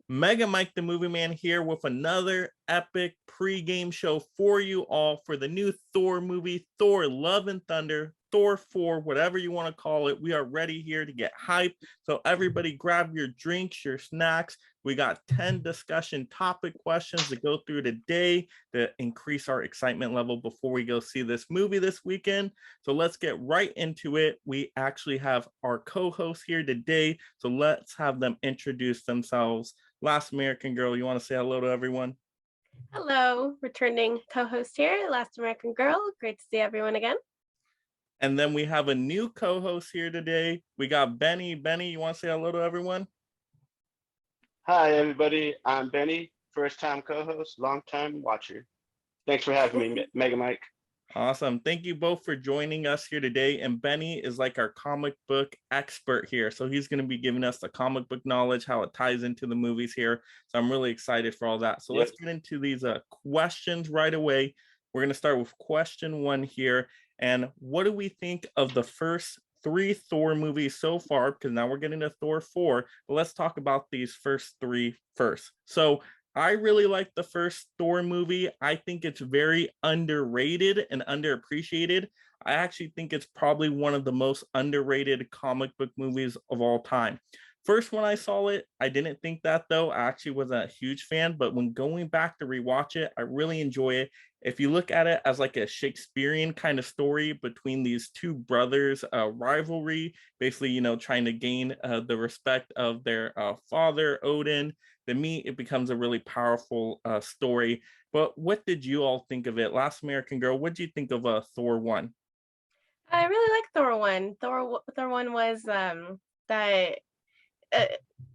Mega Mike the Movie Man here with another epic pregame show for you all for the new Thor movie, Thor Love and Thunder, Thor 4, whatever you want to call it. We are ready here to get hyped. So everybody grab your drinks, your snacks. We got 10 discussion topic questions to go through today to increase our excitement level before we go see this movie this weekend. So let's get right into it. We actually have our co-hosts here today. So let's have them introduce themselves. Last American Girl, you want to say hello to everyone? Hello, returning co-host here, Last American Girl. Great to see everyone again. And then we have a new co-host here today. We got Benny. Benny, you want to say hello to everyone? Hi, everybody. I'm Benny, first-time co-host, long-time watcher. Thanks for having me, Mega Mike. Awesome. Thank you both for joining us here today. And Benny is like our comic book expert here. So he's going to be giving us the comic book knowledge, how it ties into the movies here. So I'm really excited for all that. So let's get into these questions right away. We're going to start with question 1 here. And what do we think of the first 3 Thor movies so far? Because now we're getting to Thor 4. But let's talk about these first 3 first. So I really like the first Thor movie. I think it's very underrated and underappreciated. I actually think it's probably one of the most underrated comic book movies of all time. First, when I saw it, I didn't think that though. I actually wasn't a huge fan, but when going back to rewatch it, I really enjoy it. If you look at it as like a Shakespearean kind of story between these two brothers, rivalry, basically, you know, trying to gain the respect of their father, Odin, to me, it becomes a really powerful story. But what did you all think of it? Last American Girl, what did you think of Thor 1? I really like Thor 1. Thor 1 was that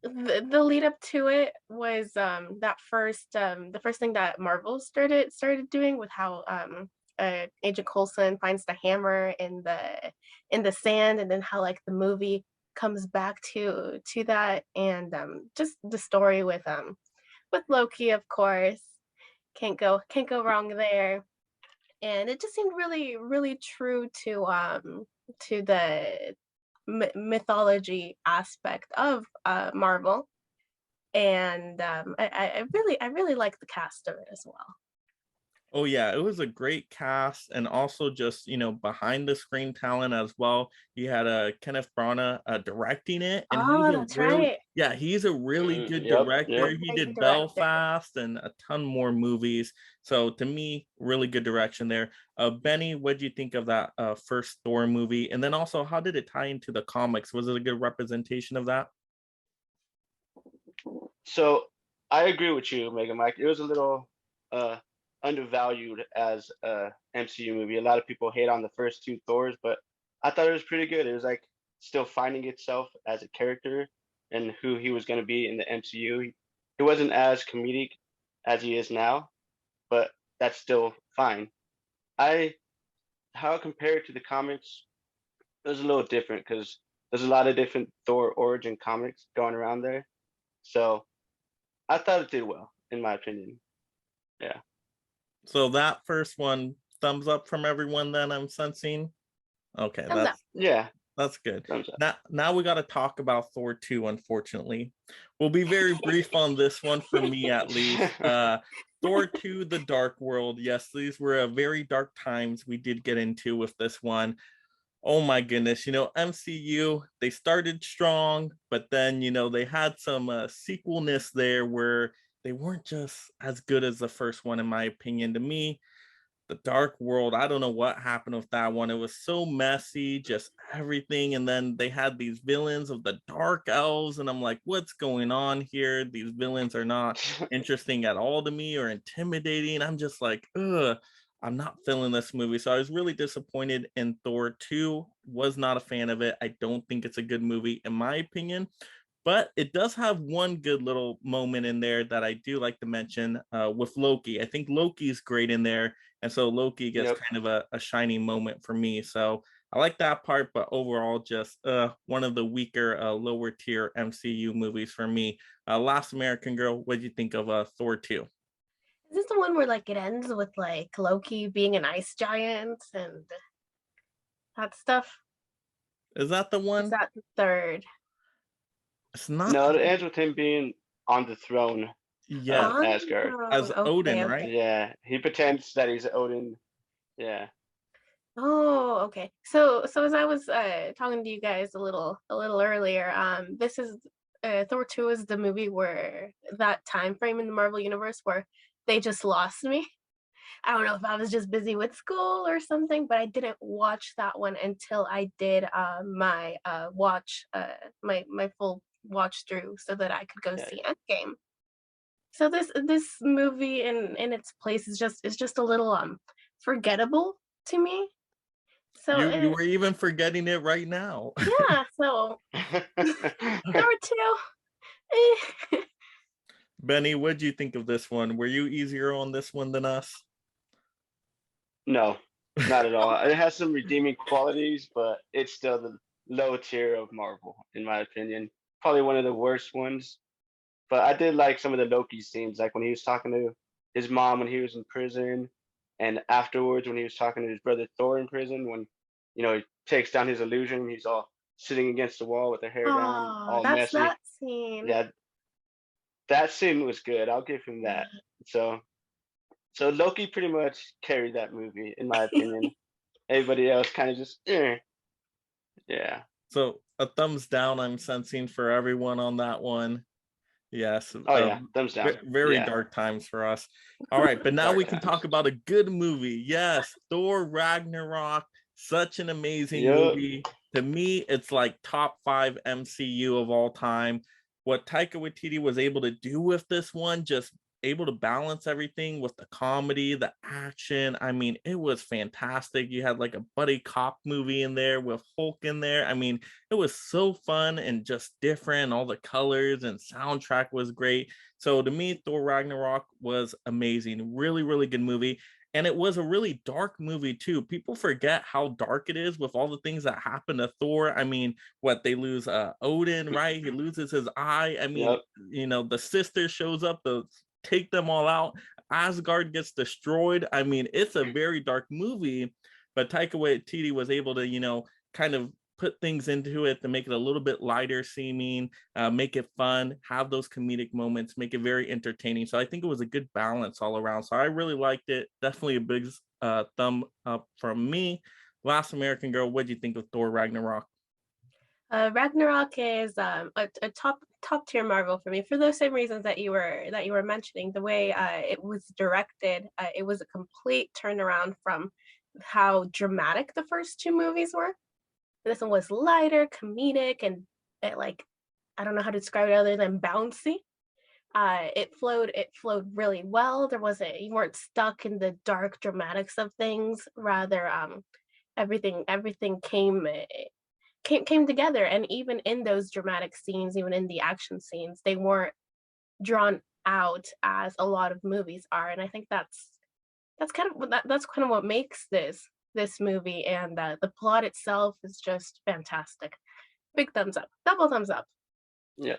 the lead up to it was that the first thing that Marvel started doing with how Agent Coulson finds the hammer in the sand, and then how like the movie comes back to that, and just the story with Loki, of course, can't go wrong there. And it just seemed really true to the mythology aspect of Marvel, and I really like the cast of it as well. Oh yeah, it was a great cast, and also just, you know, behind the screen talent as well. You had Kenneth Branagh directing it, and That's right. yeah, he's a really good Yep. director. He did Belfast and a ton more movies. So to me, really good direction there. Benny, what do you think of that first Thor movie? And then also, how did it tie into the comics? Was it a good representation of that? So I agree with you, Mega Mike. It was a little undervalued as a MCU movie. A lot of people hate on the first 2 Thors, but I thought it was pretty good. It was like still finding itself as a character and who he was going to be in the MCU. He wasn't as comedic as he is now, but that's still fine. How compared to the comics, it was a little different because there's a lot of different Thor origin comics going around there. So I thought it did well, in my opinion. Yeah. So that first one, thumbs up from everyone then, I'm sensing. Okay, that's good. Now we got to talk about Thor 2, unfortunately. We'll be very brief on this one for me at least. Thor 2, The Dark World. Yes, these were very dark times we did get into with this one. Oh my goodness, you know, MCU, they started strong, but then, you know, they had some sequelness there where they weren't just as good as the first one, in my opinion. To me, The Dark World, I don't know what happened with that one. It was so messy, just everything. And then they had these villains of the Dark Elves, and I'm like, what's going on here? These villains are not interesting at all to me or intimidating. I'm just like, ugh. I'm not feeling this movie. So I was really disappointed in Thor 2. Was not a fan of it. I don't think it's a good movie, in my opinion. But it does have one good little moment in there that I do like to mention with Loki. I think Loki's great in there. And so Loki gets kind of a shining moment for me. So I like that part, but overall, just one of the weaker, lower tier MCU movies for me. Last American Girl, what do you think of Thor 2? Is this the one where like it ends with like Loki being an ice giant and that stuff? Is that the one? Is that the third? It's not. No, it ends with him being on the throne. Yeah, Asgard as Odin, right? Yeah, he pretends that he's Odin. Yeah. Oh, okay. So as I was talking to you guys a little earlier, this is Thor 2 is the movie where that time frame in the Marvel universe where they just lost me. I don't know if I was just busy with school or something, but I didn't watch that one until I did my my full watch through so that I could go see Endgame. So this movie in its place is just a little forgettable to me. So you were even forgetting it right now. Yeah, so Thor 2. Benny, what do you think of this one? Were you easier on this one than us? No, not at all. It has some redeeming qualities, but it's still the low tier of Marvel, in my opinion. Probably one of the worst ones. But I did like some of the Loki scenes, like when he was talking to his mom when he was in prison, and afterwards when he was talking to his brother Thor in prison, when he takes down his illusion, he's all sitting against the wall with the hair down, all That's messy. that scene. Yeah, that scene was good. I'll give him that. So Loki pretty much carried that movie, in my opinion. Everybody else kind of just, yeah. So a thumbs down I'm sensing for everyone on that one. Yes. Oh yeah, thumbs down. Very dark times for us. All right, but now we can talk about a good movie. Yes, Thor Ragnarok, such an amazing movie. To me, it's like top 5 MCU of all time. What Taika Waititi was able to do with this one, just able to balance everything with the comedy, the action. I mean, it was fantastic. You had like a buddy cop movie in there with Hulk in there. I mean, it was so fun and just different. All the colors and soundtrack was great. So to me, Thor Ragnarok was amazing. Really, really good movie. And it was a really dark movie too. People forget how dark it is with all the things that happen to Thor. I mean, they lose Odin, right? He loses his eye. I mean, the sister shows up to take them all out. Asgard gets destroyed. I mean, it's a very dark movie, but Taika Waititi was able to, kind of put things into it to make it a little bit lighter seeming, make it fun, have those comedic moments, make it very entertaining. So I think it was a good balance all around. So I really liked it. Definitely a big thumb up from me. Last American Girl, what do you think of Thor Ragnarok? Ragnarok is a top tier Marvel for me for those same reasons that you were mentioning. The way it was directed, it was a complete turnaround from how dramatic the first 2 movies were. This one was lighter, comedic, and I don't know how to describe it other than bouncy. It flowed really well. You weren't stuck in the dark dramatics of things. Rather, everything came together, and even in those dramatic scenes, even in the action scenes, they weren't drawn out as a lot of movies are. And I think that's kind of what makes this movie, and the plot itself is just fantastic. Big thumbs up, double thumbs up. Yeah.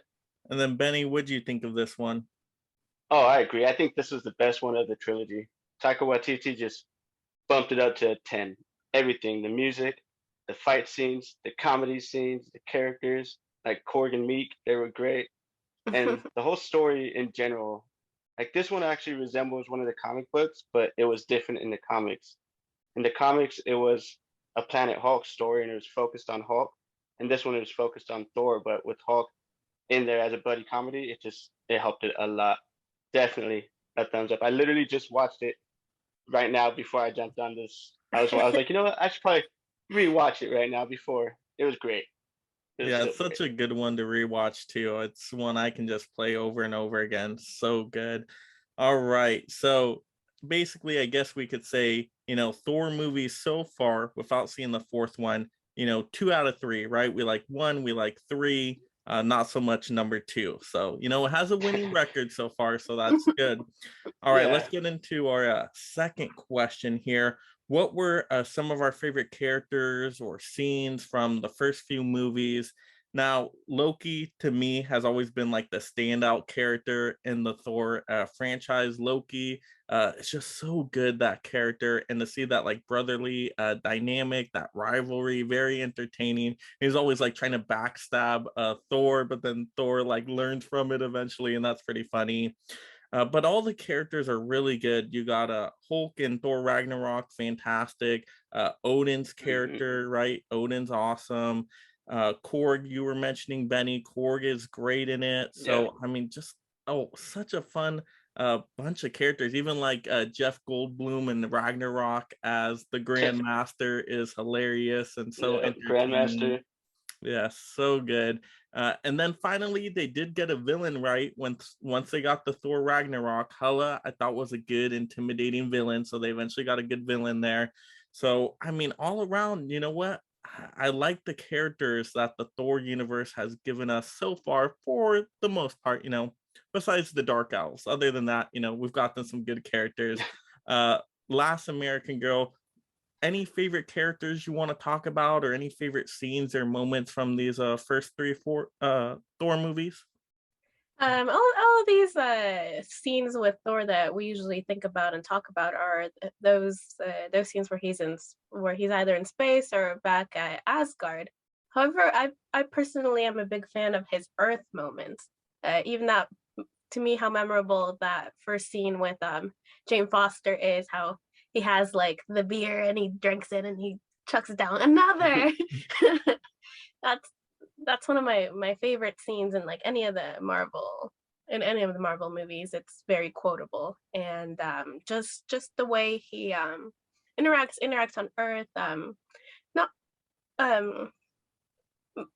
And then Benny, what do you think of this one? Oh, I agree. I think this was the best one of the trilogy. Taika Waititi just bumped it up to a 10. Everything, the music, the fight scenes, the comedy scenes, the characters, like Korg and Meek, they were great. And the whole story in general, like this one actually resembles one of the comic books, but it was different in the comics. In the comics, it was a Planet Hulk story and it was focused on Hulk. And this one is focused on Thor, but with Hulk in there as a buddy comedy, it helped it a lot. Definitely a thumbs up. I literally just watched it right now before I jumped on this. I was like, you know what? I should probably rewatch it right now before. It was great. It's such a good one to rewatch too. It's one I can just play over and over again. So good. All right. So basically, I guess we could say, Thor movies so far, without seeing the 4th one, 2 out of 3, right? We like 1, we like 3, not so much number 2. So, it has a winning record so far. So that's good. All right, let's get into our second question here. What were some of our favorite characters or scenes from the first few movies? Now, Loki to me has always been like the standout character in the Thor franchise. Loki, it's just so good, that character, and to see that like brotherly dynamic, that rivalry, very entertaining. He's always like trying to backstab Thor, but then Thor like learns from it eventually, and that's pretty funny. But all the characters are really good. You got Hulk and Thor Ragnarok, fantastic. Odin's character, right? Odin's awesome. Korg, you were mentioning, Benny. Korg is great in it. So I mean, just such a fun bunch of characters. Even like Jeff Goldblum and Ragnarok as the Grandmaster is hilarious and so entertaining. Grandmaster. Yeah, so good. And then finally, they did get a villain right once they got the Thor Ragnarok. Hela, I thought, was a good, intimidating villain. So they eventually got a good villain there. So, I mean, all around, you know what? I like the characters that the Thor universe has given us so far for the most part, besides the Dark Elves. Other than that, we've gotten some good characters. Last American Girl, any favorite characters you want to talk about, or any favorite scenes or moments from these first 3 or 4 Thor movies? All of these scenes with Thor that we usually think about and talk about are those scenes where he's either in space or back at Asgard. However, I personally am a big fan of his Earth moments. Even that, to me, how memorable that first scene with Jane Foster is, how he has like the beer and he drinks it and he chucks it down another. That's one of my favorite scenes in any of the Marvel movies. It's very quotable, and just the way he interacts on Earth. Not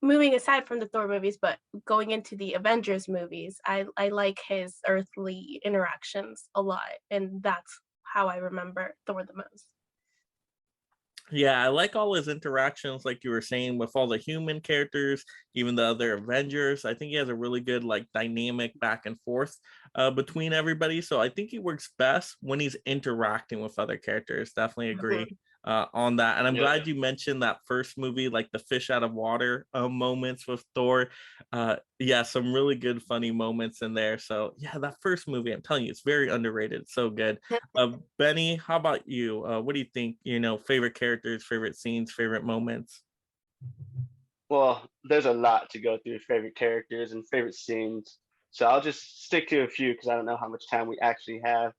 moving aside from the Thor movies, but going into the Avengers movies, I like his earthly interactions a lot, and that's how I remember Thor the most. Yeah, I like all his interactions, like you were saying, with all the human characters, even the other Avengers. I think he has a really good dynamic back and forth between everybody. So I think he works best when he's interacting with other characters. Definitely agree on that. And I'm glad you mentioned that first movie, like the fish out of water moments with Thor. Yeah, some really good funny moments in there. So yeah, that first movie, I'm telling you, it's very underrated. It's so good. Benny, how about you? What do you think? Favorite characters, favorite scenes, favorite moments? Well, there's a lot to go through, favorite characters and favorite scenes. So I'll just stick to a few because I don't know how much time we actually have.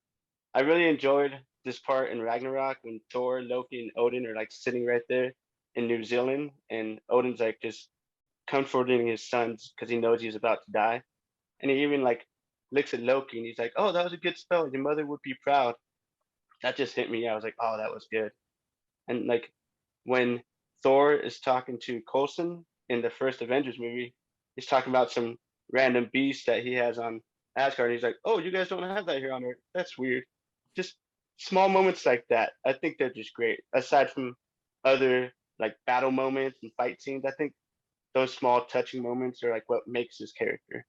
I really enjoyed this part in Ragnarok when Thor, Loki, and Odin are sitting right there in New Zealand, and Odin's just comforting his sons because he knows he's about to die, and he even looks at Loki and he's like, "Oh, that was a good spell. Your mother would be proud." That just hit me. I was like, "Oh, that was good." And when Thor is talking to Coulson in the first Avengers movie, he's talking about some random beast that he has on Asgard. He's like, "Oh, you guys don't have that here on Earth. That's weird." Just small moments like that. I think they're just great. Aside from other battle moments and fight scenes, I think those small touching moments are what makes his character.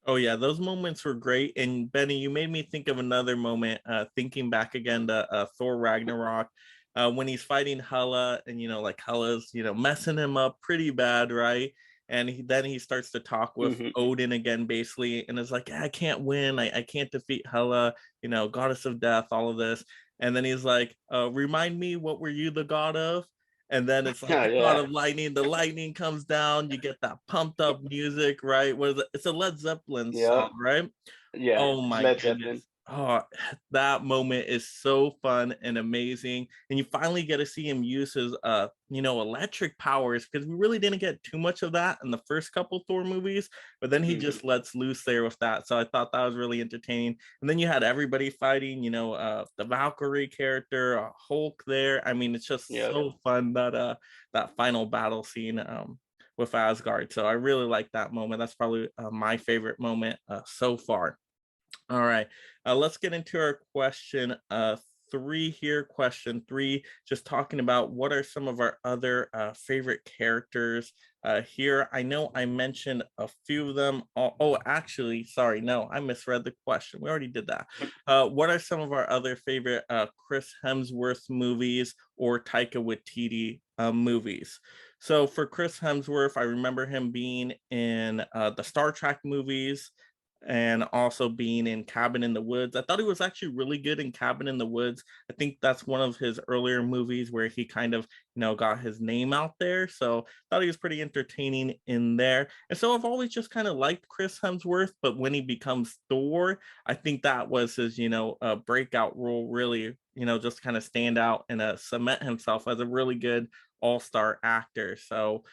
Oh yeah, those moments were great. And Benny, you made me think of another moment, thinking back again to Thor Ragnarok, when he's fighting Hela, and Hela's messing him up pretty bad, right? And then he starts to talk with Odin again, basically, and is like, I can't win, I can't defeat Hela, goddess of death, all of this. And then he's like, remind me, what were you the god of? And then it's like the god of lightning. The lightning comes down. You get that pumped up music, right? What is it? It's a Led Zeppelin song, right? Yeah. Oh my Led goodness. Zeppelin. Oh, that moment is so fun and amazing. And you finally get to see him use his electric powers, because we really didn't get too much of that in the first couple Thor movies, but then he just lets loose there with that. So I thought that was really entertaining. And then you had everybody fighting, the Valkyrie character, Hulk there. I mean, it's just so fun, that final battle scene with Asgard. So I really like that moment. That's probably my favorite moment so far. All right, let's get into our question 3 here. Question 3, just talking about what are some of our other favorite characters here. I know I mentioned a few of them. Oh, actually, sorry, no, I misread the question. We already did that. What are some of our other favorite Chris Hemsworth movies or Taika Waititi movies? So for Chris Hemsworth, I remember him being in the Star Trek movies and also being in Cabin in the Woods. I thought he was actually really good in Cabin in the Woods. I think that's one of his earlier movies where he kind of, got his name out there. So I thought he was pretty entertaining in there. And so I've always just kind of liked Chris Hemsworth, but when he becomes Thor, I think that was his, breakout role, really, just kind of stand out and cement himself as a really good all-star actor. So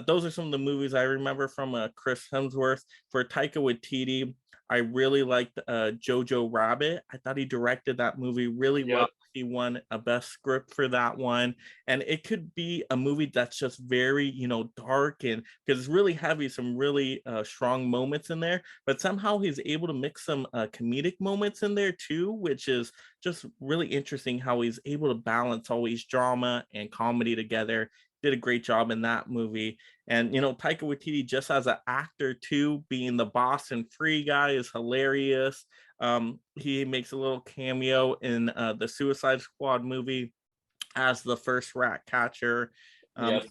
those are some of the movies I remember from Chris Hemsworth. For Taika Waititi, I really liked Jojo Rabbit. I thought he directed that movie really well. He won a best script for that one. And it could be a movie that's just very, dark, and because it's really heavy, some really strong moments in there, but somehow he's able to mix some comedic moments in there too, which is just really interesting how he's able to balance always drama and comedy together. Did a great job in that movie. And Taika Waititi, just as an actor too, being the boss and Free Guy, is hilarious. He makes a little cameo in the Suicide Squad movie as the first rat catcher.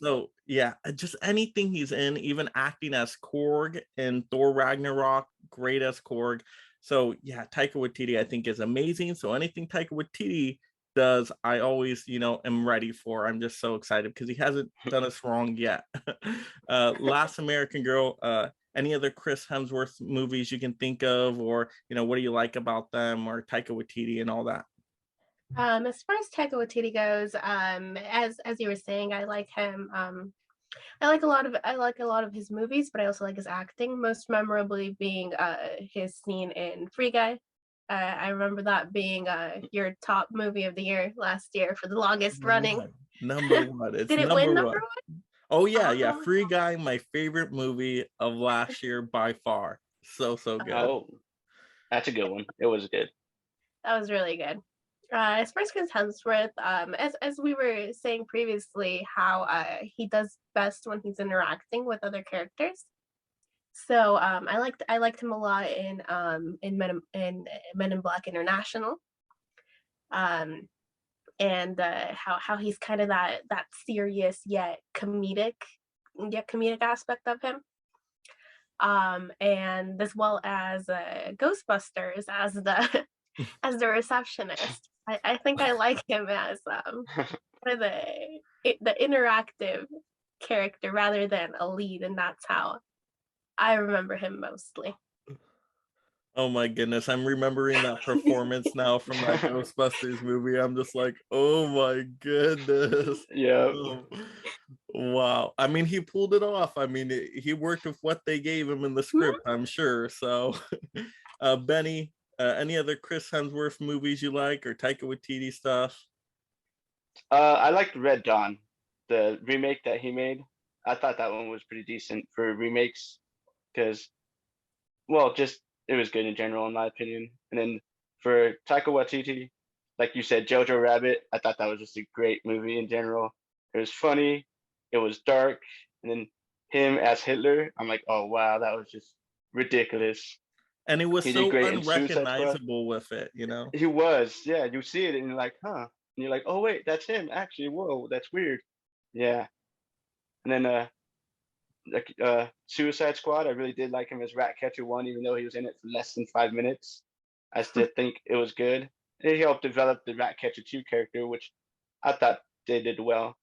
So yeah, just anything he's in, even acting as Korg in Thor Ragnarok, great as Korg. So yeah, Taika Waititi I think is amazing. So anything Taika Waititi does, I always, am ready for. I'm just so excited because he hasn't done us wrong yet. Last American Girl, any other Chris Hemsworth movies you can think of, or what do you like about them, or Taika Waititi and all that? As far as Taika Waititi goes, as you were saying, I like him. I like a lot of his movies, but I also like his acting. Most memorably being his scene in Free Guy. I remember that being your top movie of the year last year for the longest running. Number one. It's Did it win number one? Oh yeah. Free Guy, my favorite movie of last year by far. So good. Oh, that's a good one. It was good. That was really good. As far as Chris Hemsworth, as we were saying previously, how he does best when he's interacting with other characters. So I liked him a lot in Men in Black International, and how he's kind of that serious yet comedic aspect of him, and as well as Ghostbusters as the as the receptionist. I think I like him as kind of the interactive character rather than a lead, and that's how I remember him mostly. Oh my goodness, I'm remembering that performance now from that Ghostbusters movie. I'm just like, oh my goodness. Yeah. Wow. I mean, he pulled it off. I mean, he worked with what they gave him in the script, I'm sure. So, Benny, any other Chris Hemsworth movies you like, or Taika Waititi stuff? I liked Red Dawn, the remake that he made. I thought that one was pretty decent for remakes because, well, just it was good in general, in my opinion. And then for Taika Waititi, like you said, Jojo Rabbit, I thought that was just a great movie in general. It was funny, it was dark, and then him as Hitler, I'm like, oh wow, that was just ridiculous. And it was so unrecognizable with it, He was, yeah. You see it and you're like, huh? And you're like, oh wait, that's him. Actually, whoa, that's weird. Yeah. And then Suicide Squad, I really did like him as Ratcatcher 1, even though he was in it for less than 5 minutes. I still think it was good. And he helped develop the Ratcatcher 2 character, which I thought they did well.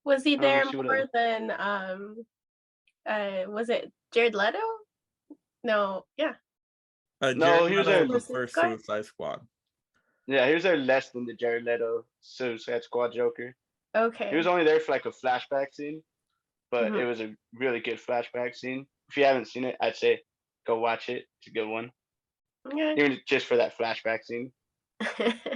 Was he there more than was it Jared Leto? No, yeah. No, he was there the first Suicide Squad. Yeah, he was there less than the Jared Leto Suicide Squad Joker. Okay. He was only there for like a flashback scene, but it was a really good flashback scene. If you haven't seen it, I'd say go watch it. It's a good one. Okay. Even just for that flashback scene.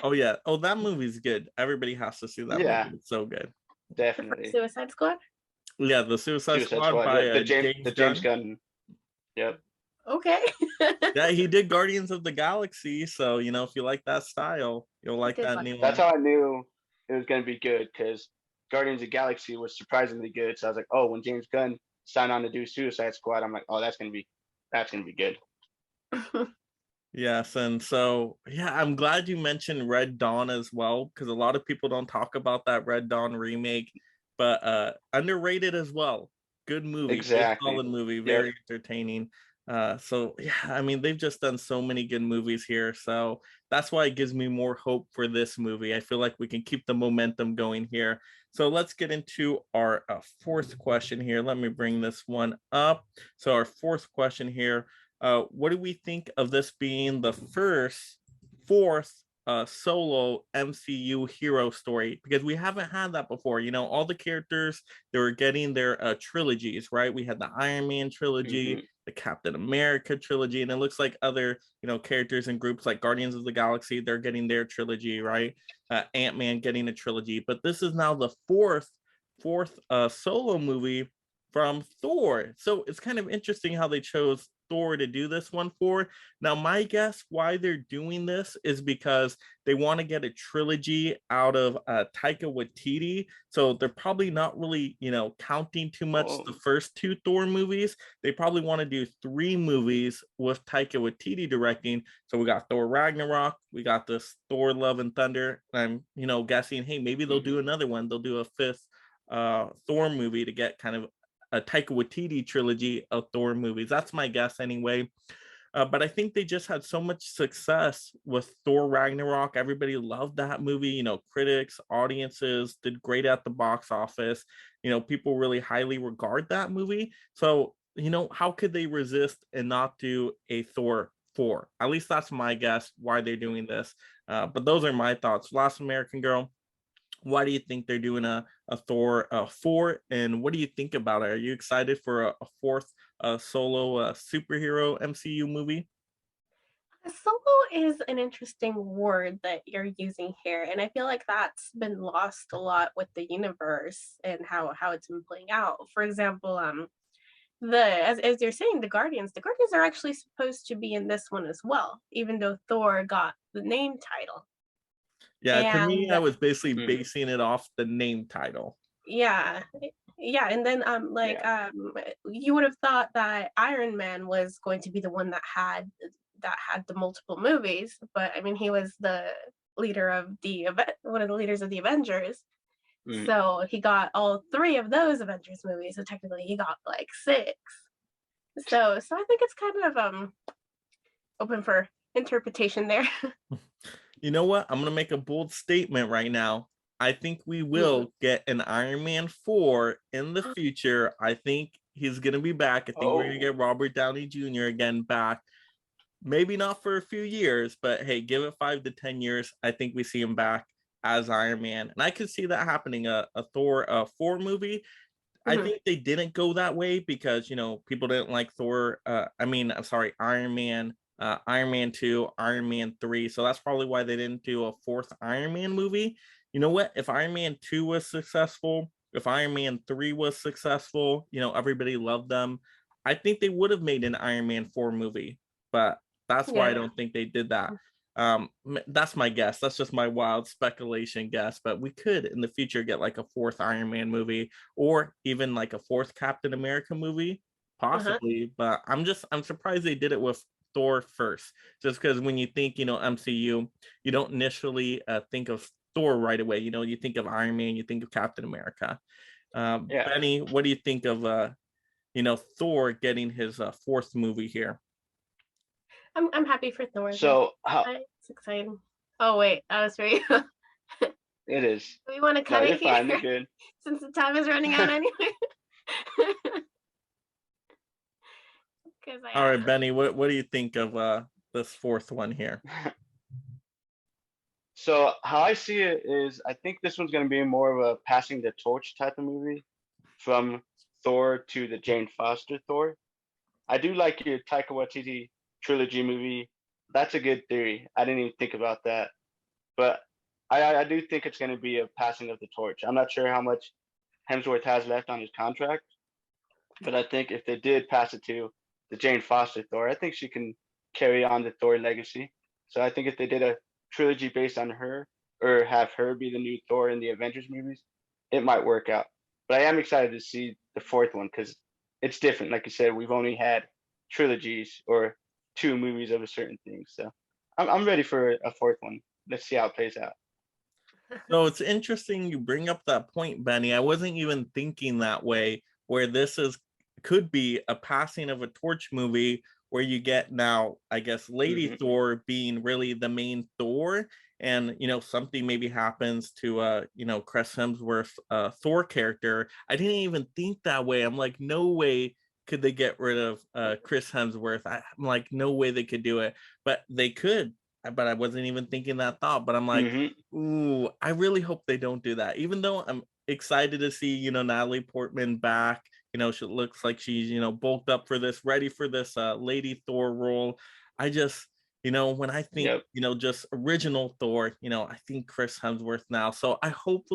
Oh yeah. Oh, that movie's good. Everybody has to see that movie. It's so good. Definitely. Suicide Squad? Yeah, the Suicide Squad by James Gunn. Yep. Okay. Yeah, he did Guardians of the Galaxy, so if you like that style, you'll like that new one. That's how I knew it was gonna be good, because Guardians of the Galaxy was surprisingly good. So I was like, oh, when James Gunn signed on to do Suicide Squad, I'm like, oh, that's gonna be good. Yes, and so yeah, I'm glad you mentioned Red Dawn as well, because a lot of people don't talk about that Red Dawn remake. but underrated as well. Good movie, Exactly. good solid movie, very entertaining. So yeah, I mean, they've just done so many good movies here. So that's why it gives me more hope for this movie. I feel like we can keep the momentum going here. So let's get into our fourth question here. Let me bring this one up. So our fourth question here, what do we think of this being the fourth solo MCU hero story? Because we haven't had that before. You know, all the characters, they were getting their trilogies, right? We had the Iron Man trilogy, the Captain America trilogy, and it looks like other, you know, characters and groups like Guardians of the Galaxy, they're getting their trilogy, right? Ant-Man getting a trilogy, but this is now the fourth solo movie from Thor. So it's kind of interesting how they chose Thor to do this one for. Now, my guess why they're doing this is because they want to get a trilogy out of Taika Waititi. So they're probably not really, you know, counting too much the first two Thor movies. They probably want to do 3 movies with Taika Waititi directing. So we got Thor Ragnarok, we got this Thor Love and Thunder. I'm, you know, guessing, hey, maybe they'll do another one. They'll do a 5th Thor movie to get kind of a Taika Waititi trilogy of Thor movies. That's my guess anyway. But I think they just had so much success with Thor Ragnarok. Everybody loved that movie. You know, critics, audiences did great at the box office. You know, people really highly regard that movie. So, you know, how could they resist and not do a Thor 4? At least that's my guess why they're doing this. But those are my thoughts. Last American Girl, why do you think they're doing a Thor 4? And what do you think about it? Are you excited for a fourth solo superhero MCU movie? Solo is an interesting word that you're using here, and I feel like that's been lost a lot with the universe and how it's been playing out. For example, as you're saying, the Guardians are actually supposed to be in this one as well, even though Thor got the name title. Yeah, to me, I was basically basing it off the name title. Yeah, and then you would have thought that Iron Man was going to be the one that had the multiple movies, but I mean, he was the leader of one of the leaders of the Avengers. So he got all 3 of those Avengers movies, so technically he got like 6. So I think it's kind of open for interpretation there. You know what? I'm gonna make a bold statement right now. I think we will get an Iron Man 4 in the future. I think he's gonna be back. I think we're gonna get Robert Downey Jr. again back. Maybe not for a few years, but hey, give it 5 to 10 years. I think we see him back as Iron Man, and I could see that happening. A Thor 4 movie. I think they didn't go that way because, you know, people didn't like Thor. I'm sorry, Iron Man. Iron Man 2, Iron Man 3. So that's probably why they didn't do a 4th Iron Man movie. You know what? If Iron Man 2 was successful, if Iron Man 3 was successful, you know, everybody loved them. I think they would have made an Iron Man 4 movie, but that's why I don't think they did that. That's my guess. That's just my wild speculation guess, but we could in the future get like a 4th Iron Man movie or even like a 4th Captain America movie, possibly. But I'm surprised they did it with Thor first, just because when you think, you know, MCU, you don't initially think of Thor right away. You know, you think of Iron Man, you think of Captain America. Benny, what do you think of you know, Thor getting his 4th movie here? I'm happy for Thor. So it's exciting. Oh wait, I was right. It is. We want to cut it here fine, you're good. Since the time is running out anyway. All right, Benny, what do you think of this 4th one here? So how I see it is, I think this one's going to be more of a passing the torch type of movie from Thor to the Jane Foster Thor. I do like your Taika Waititi trilogy movie. That's a good theory. I didn't even think about that, but I do think it's going to be a passing of the torch. I'm not sure how much Hemsworth has left on his contract, but I think if they did pass it to the Jane Foster Thor, I think she can carry on the Thor legacy. So I think if they did a trilogy based on her or have her be the new Thor in the Avengers movies, it might work out. But I am excited to see the 4th one because it's different. Like you said, we've only had trilogies or 2 movies of a certain thing. So I'm ready for a 4th one. Let's see how it plays out. So it's interesting you bring up that point, Benny. I wasn't even thinking that way, where could be a passing of a torch movie where you get now, I guess, Lady Thor being really the main Thor, and something maybe happens to Chris Hemsworth Thor character. I didn't even think that way. I'm like, no way could they get rid of Chris Hemsworth. I'm like, no way they could do it, but they could. But I wasn't even thinking that thought. But I'm like, ooh, I really hope they don't do that. Even though I'm excited to see, Natalie Portman back. She looks like she's, bulked up for this, ready for this Lady Thor role. I just, when I think, just original Thor, I think Chris Hemsworth now. So I hope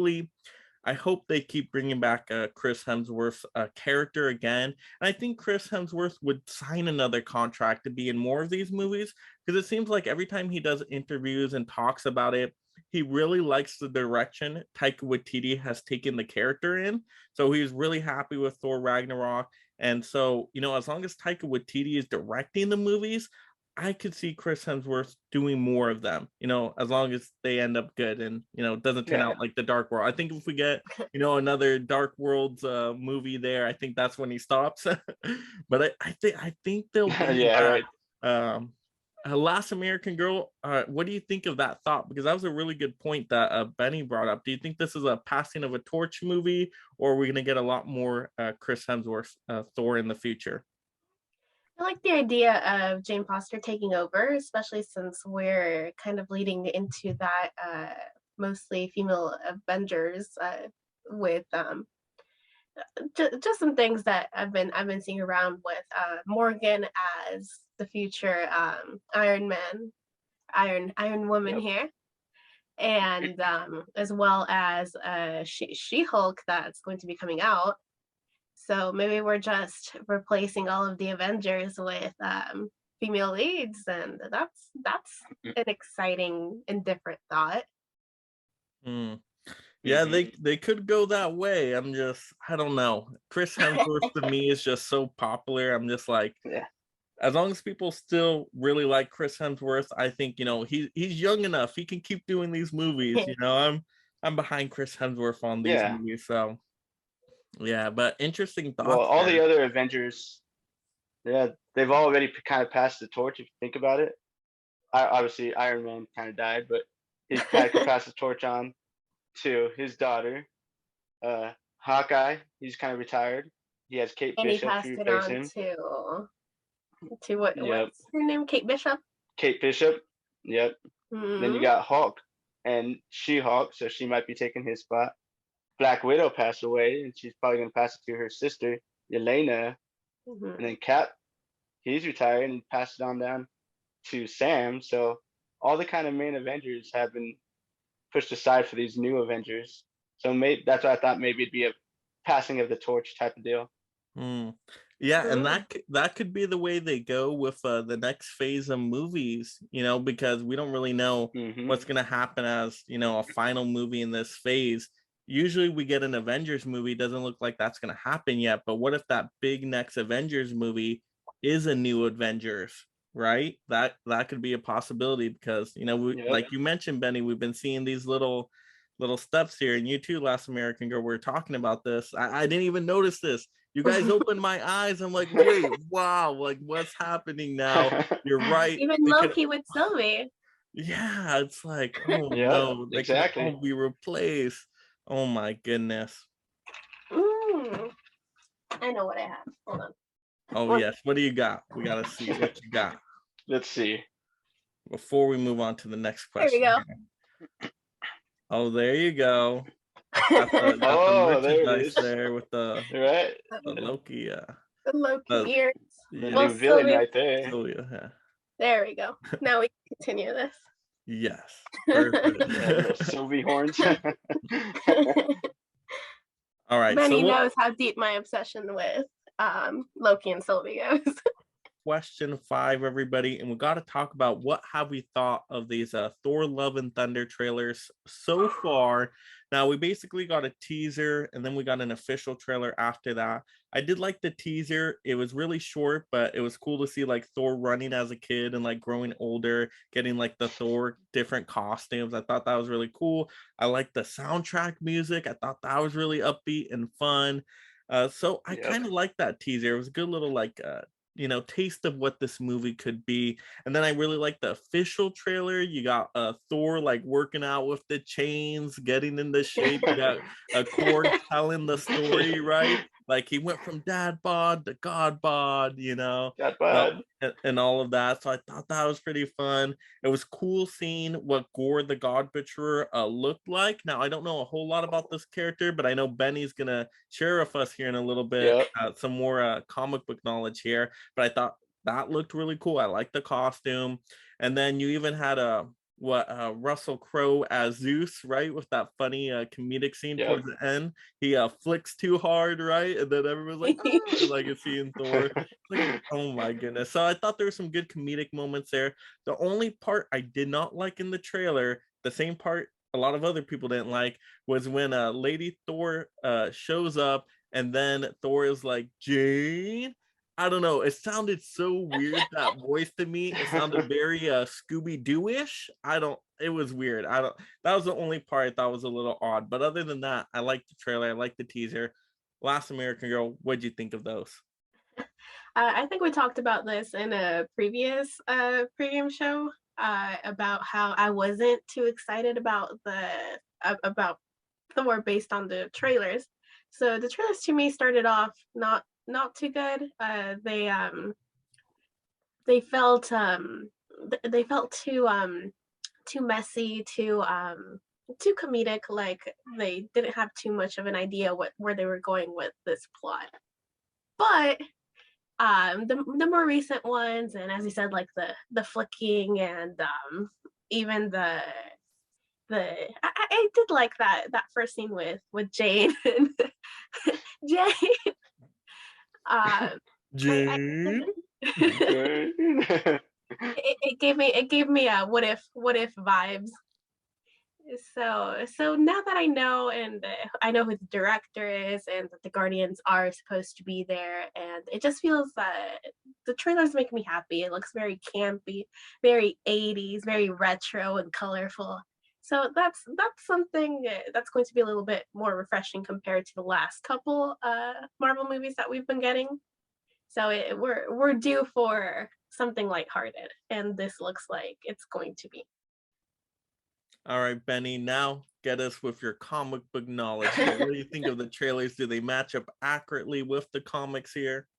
they keep bringing back Chris Hemsworth's character again. And I think Chris Hemsworth would sign another contract to be in more of these movies, because it seems like every time he does interviews and talks about it, he really likes the direction Taika Waititi has taken the character in. So he's really happy with Thor Ragnarok. And so, as long as Taika Waititi is directing the movies, I could see Chris Hemsworth doing more of them, as long as they end up good and, it doesn't turn out like the Dark World. I think if we get, another Dark Worlds movie there, I think that's when he stops. But I think they'll be back. Last American Girl, what do you think of that thought? Because that was a really good point that Benny brought up. Do you think this is a passing of a torch movie, or are we going to get a lot more Chris Hemsworth Thor in the future? I like the idea of Jane Foster taking over, especially since we're kind of leading into that mostly female Avengers with just some things that I've been seeing around with Morgan as the future Iron Man, Iron Woman here, and as well as She-Hulk that's going to be coming out. So maybe we're just replacing all of the Avengers with female leads, and that's an exciting and different thought. Yeah, they could go that way. I don't know. Chris Hemsworth to me is just so popular. I'm just like, as long as people still really like Chris Hemsworth, I think he's young enough. He can keep doing these movies. I'm behind Chris Hemsworth on these movies. So. Yeah, but interesting thoughts. Well, all the other Avengers, they've already kind of passed the torch. If you think about it, obviously Iron Man kind of died, but he kind of passed the torch on to his daughter. Hawkeye, he's kind of retired. He has Kate Bishop to replace him. To what's her name? Kate Bishop. Kate Bishop. Yep. Then you got Hulk and She-Hulk, so she might be taking his spot. Black Widow passed away, and she's probably going to pass it to her sister, Yelena. And then Cap, he's retired and passed it on down to Sam. So all the kind of main Avengers have been pushed aside for these new Avengers. So that's why I thought maybe it'd be a passing of the torch type of deal. Yeah, and that could be the way they go with the next phase of movies, because we don't really know what's going to happen as, a final movie in this phase. Usually we get an Avengers movie. Doesn't look like that's going to happen yet. But what if that big next Avengers movie is a new Avengers, right? That could be a possibility because, like you mentioned, Benny, we've been seeing these little steps here. And you too, Last American Girl, we're talking about this. I didn't even notice this. You guys opened my eyes. I'm like, wait, wow, like what's happening now? You're right. Even Loki with Sylvie. Yeah, it's like, oh no, they can all be replaced. Oh my goodness. I know what I have. Hold on. Oh yes. What do you got? We gotta see what you got. Let's see. Before we move on to the next question. There we go. Oh, there you go. Got the merchandise there with the Loki. The Loki ears. Well, villain right there. Yeah. There we go. Now we can continue this. Yes. Perfect. Sylvie horns. All right. Benny knows how deep my obsession with Loki and Sylvie goes. question 5, everybody, and we got to talk about what have we thought of these Thor: Love and Thunder trailers so far. Now, we basically got a teaser, and then we got an official trailer after that. I did like the teaser. It was really short, but it was cool to see like Thor running as a kid and like growing older, getting like the Thor different costumes. I thought that was really cool. I liked the soundtrack music. I thought that was really upbeat and fun. So I kind of like that teaser. It was a good little like taste of what this movie could be. And then I really like the official trailer. You got Thor like working out with the chains, getting into shape. You got a Korg telling the story, right? Like he went from dad bod to god bod, Dad bod. and all of that. So I thought that was pretty fun. It was cool seeing what Gore the God Butcherer looked like. Now I don't know a whole lot about this character, but I know Benny's gonna share with us here in a little bit some more comic book knowledge here. But I thought that looked really cool. I like the costume, and then you even had Russell Crowe as Zeus, right? With that funny comedic scene towards the end. He flicks too hard, right? And then everyone's like, oh, like it's seeing Thor. Like, oh my goodness. So I thought there were some good comedic moments there. The only part I did not like in the trailer, the same part a lot of other people didn't like, was when Lady Thor shows up and then Thor is like, Jane. I don't know. It sounded so weird, that voice to me. It sounded very Scooby-Doo-ish. It was weird. That was the only part I thought was a little odd. But other than that, I liked the trailer. I liked the teaser. Last American Girl, what'd you think of those? I think we talked about this in a previous pregame show about how I wasn't too excited about Thor based on the trailers. So the trailers to me started off not too good. They felt too messy, too comedic. Like they didn't have too much of an idea where they were going with this plot. But the more recent ones, and as you said, like the flicking and even I did like that first scene with Jane and Jane. Jane. It gave me a what if vibes. So now that I know, and I know who the director is, and that the Guardians are supposed to be there, and it just feels that the trailers make me happy. It looks very campy, very 80s, very retro and colorful. So that's something that's going to be a little bit more refreshing compared to the last couple Marvel movies that we've been getting. So we're due for something lighthearted, and this looks like it's going to be. All right, Benny, now get us with your comic book knowledge. What do you think of the trailers? Do they match up accurately with the comics here?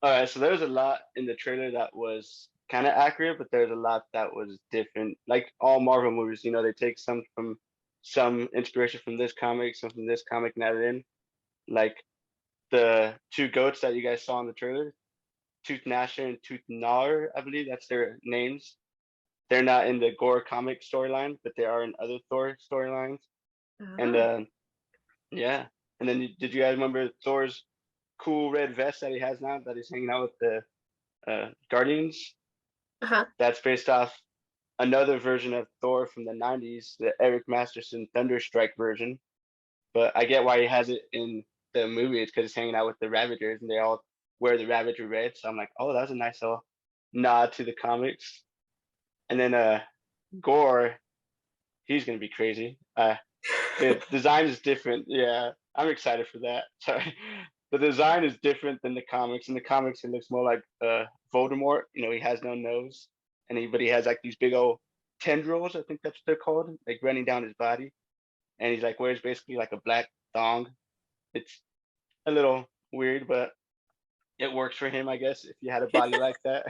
All right, so there's a lot in the trailer that was kind of accurate, but there's a lot that was different. Like all Marvel movies, they take some inspiration from this comic, some from this comic, and add it in. Like the two goats that you guys saw in the trailer, Tooth Gnasher and Tooth Gnawer, I believe that's their names. They're not in the Gore comic storyline, but they are in other Thor storylines. And yeah. And then did you guys remember Thor's cool red vest that he has now that he's hanging out with the Guardians? That's based off another version of Thor from the 90s, the Eric Masterson Thunderstrike version. But I get why he has it in the movie. It's because he's hanging out with the Ravagers and they all wear the Ravager red. So I'm like, oh, that was a nice little nod to the comics. And then Gore, he's gonna be crazy. The design is different. Yeah, I'm excited for that. Sorry, the design is different than the comics. In the comics, it looks more like Voldemort. He has no nose, but he has like these big old tendrils. I think that's what they're called, like running down his body. And he's like wears basically like a black thong. It's a little weird, but it works for him, I guess. If you had a body like that,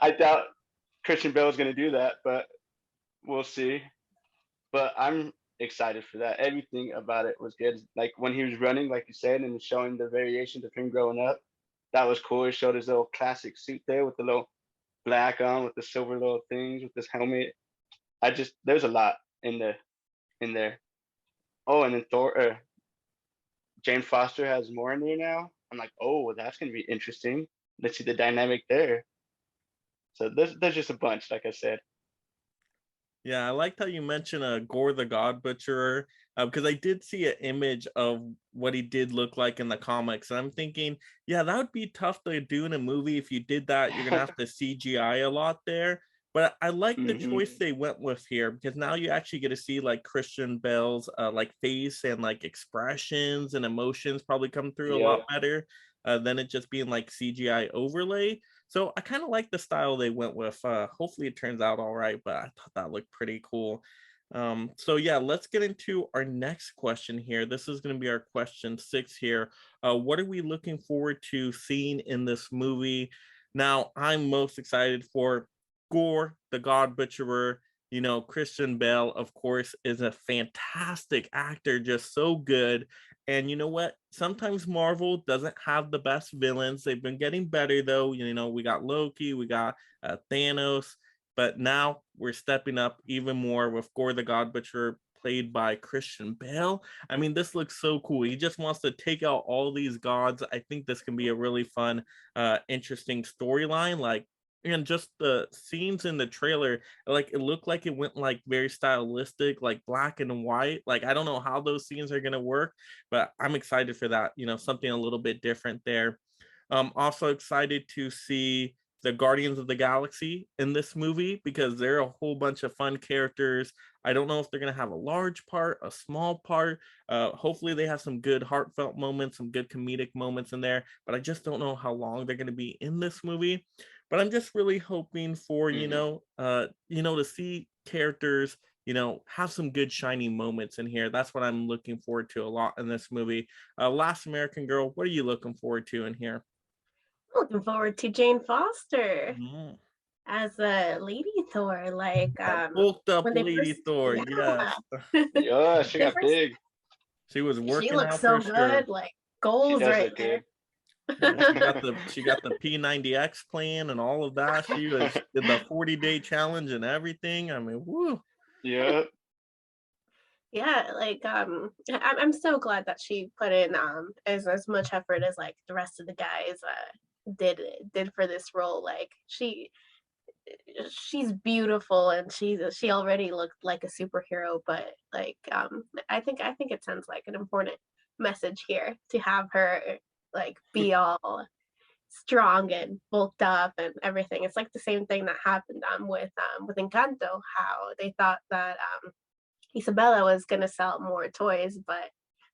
I doubt Christian Bale is going to do that, but we'll see. But I'm excited for that. Everything about it was good. Like when he was running, like you said, and showing the variations of him growing up, that was cool. He showed his little classic suit there with the little black on, with the silver little things, with this helmet. There's a lot in there. Oh, and then Thor, Jane Foster has more in there now. I'm like, oh, that's gonna be interesting. Let's see the dynamic there. So there's just a bunch, like I said. Yeah, I liked how you mentioned Gore the God Butcherer, because I did see an image of what he did look like in the comics. And I'm thinking, yeah, that would be tough to do in a movie. If you did that, you're going to have to CGI a lot there. But I like the choice they went with here, because now you actually get to see like Christian Bale's like face and like expressions and emotions probably come through a lot better than it just being like CGI overlay. So I kind of like the style they went with. Hopefully it turns out all right, but I thought that looked pretty cool. So yeah, let's get into our next question here. This is going to be our question 6 here. What are we looking forward to seeing in this movie? Now, I'm most excited for Gore, the God Butcherer. You know, Christian Bale, of course, is a fantastic actor, just so good. And you know what? Sometimes Marvel doesn't have the best villains. They've been getting better, though. You know, we got Loki, we got Thanos, but now we're stepping up even more with Gore the God Butcher, played by Christian Bale. I mean, this looks so cool. He just wants to take out all these gods. I think this can be a really fun, interesting storyline. Like, and just the scenes in the trailer, like it looked like it went like very stylistic, like black and white. Like I don't know how those scenes are gonna work, but I'm excited for that. You know, something a little bit different there. Also excited to see the Guardians of the Galaxy in this movie, because they're a whole bunch of fun characters. I don't know if they're going to have a large part, a small part. Hopefully they have some good heartfelt moments, some good comedic moments in there, but I just don't know how long they're going to be in this movie. But I'm just really hoping for, to see characters, have some good shiny moments in here. That's what I'm looking forward to a lot in this movie. Last American Girl, what are you looking forward to in here? Looking forward to Jane Foster as a Lady Thor, like bulked up Lady Thor. Yes. Yeah, she got big. She was working. She looks out so for good, sure. like goals right there. Yeah, she got the P90X plan and all of that. She did the 40-day challenge and everything. I mean, woo. Yeah. Yeah, like I'm so glad that she put in as much effort as like the rest of the guys did for this role. Like she's beautiful and she already looked like a superhero, but like I think it sends like an important message here to have her like be all strong and bulked up and everything. It's like the same thing that happened with Encanto, how they thought that Isabella was gonna sell more toys, but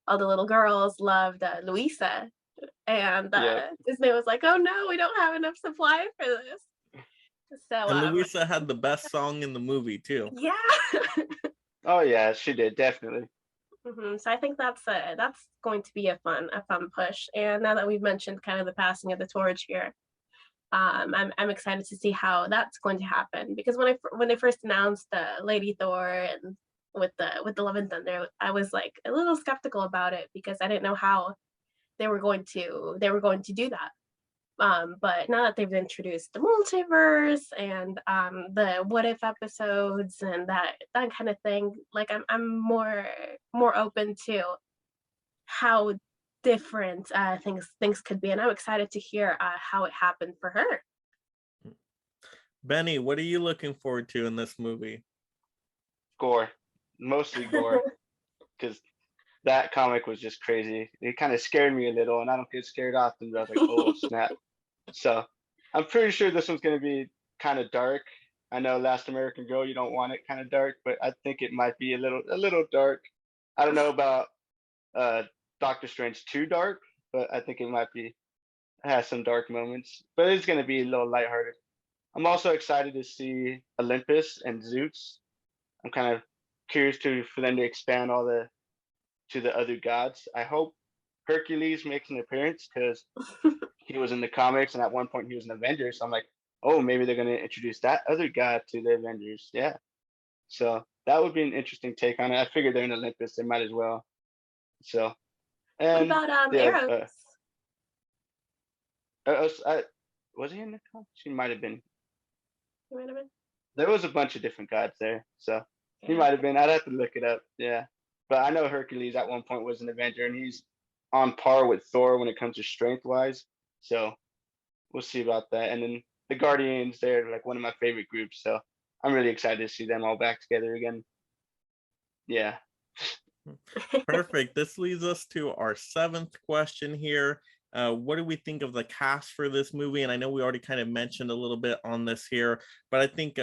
all the little girls loved Luisa, and Disney was like, "Oh no, we don't have enough supply for this." So and Luisa had the best song in the movie too. Yeah. Oh yeah, she did, definitely. So I think that's going to be a fun push. And now that we've mentioned kind of the passing of the torch here, I'm excited to see how that's going to happen, because when they first announced Lady Thor and with the Love and Thunder, I was like a little skeptical about it because I didn't know how they were going to do that. But now that they've introduced the multiverse and the what if episodes and that kind of thing, like I'm more open to how different things could be, and I'm excited to hear how it happened for her. Benny, what are you looking forward to in this movie? Gore, mostly Gore, because that comic was just crazy. It kind of scared me a little, and I don't get scared often, but I was like, oh snap. So I'm pretty sure this one's going to be kind of dark. I know Last American Girl, you don't want it kind of dark, but I think it might be a little dark. I don't know about Doctor Strange too dark, but I think it has some dark moments. But it's going to be a little lighthearted. I'm also excited to see Olympus and Zeus. I'm kind of curious for them to expand to the other gods. I hope Hercules makes an appearance, because he was in the comics and at one point he was an Avenger. So I'm like, oh, maybe they're going to introduce that other god to the Avengers. Yeah. So that would be an interesting take on it. I figured they're in Olympus, they might as well. So, and what about Eros? Was he in the comics? He might have been. He might have been. There was a bunch of different gods there, so he might have been. I'd have to look it up. Yeah, but I know Hercules at one point was an Avenger, and he's on par with Thor when it comes to strength wise. So we'll see about that. And then the Guardians, they're like one of my favorite groups. So I'm really excited to see them all back together again. Yeah. Perfect. This leads us to our 7th question here. What do we think of the cast for this movie? And I know we already kind of mentioned a little bit on this here, but I think,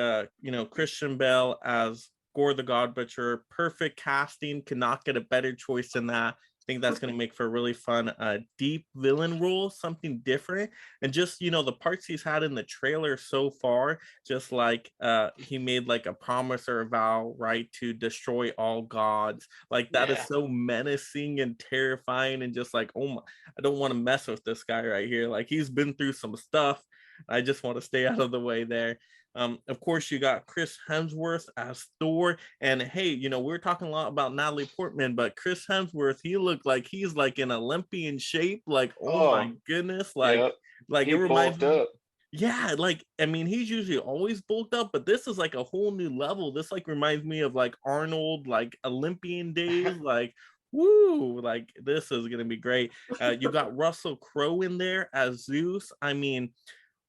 Christian Bale as Gore the God Butcher, perfect casting, cannot get a better choice than that. I think that's going to make for a really fun, deep villain role, something different. And just, the parts he's had in the trailer so far, just like he made like a promise or a vow, right, to destroy all gods. Like that is so menacing and terrifying, and just like, oh my, I don't want to mess with this guy right here. Like he's been through some stuff. I just want to stay out of the way there. Of course, you got Chris Hemsworth as Thor. And hey, we were talking a lot about Natalie Portman, but Chris Hemsworth, he looked like he's like in Olympian shape. Like, oh my goodness. Like he it reminds me. Up. Yeah, like, I mean, he's usually always bulked up, but this is like a whole new level. This like reminds me of like Arnold, like Olympian days. Like, woo, like this is gonna be great. You got Russell Crowe in there as Zeus. I mean,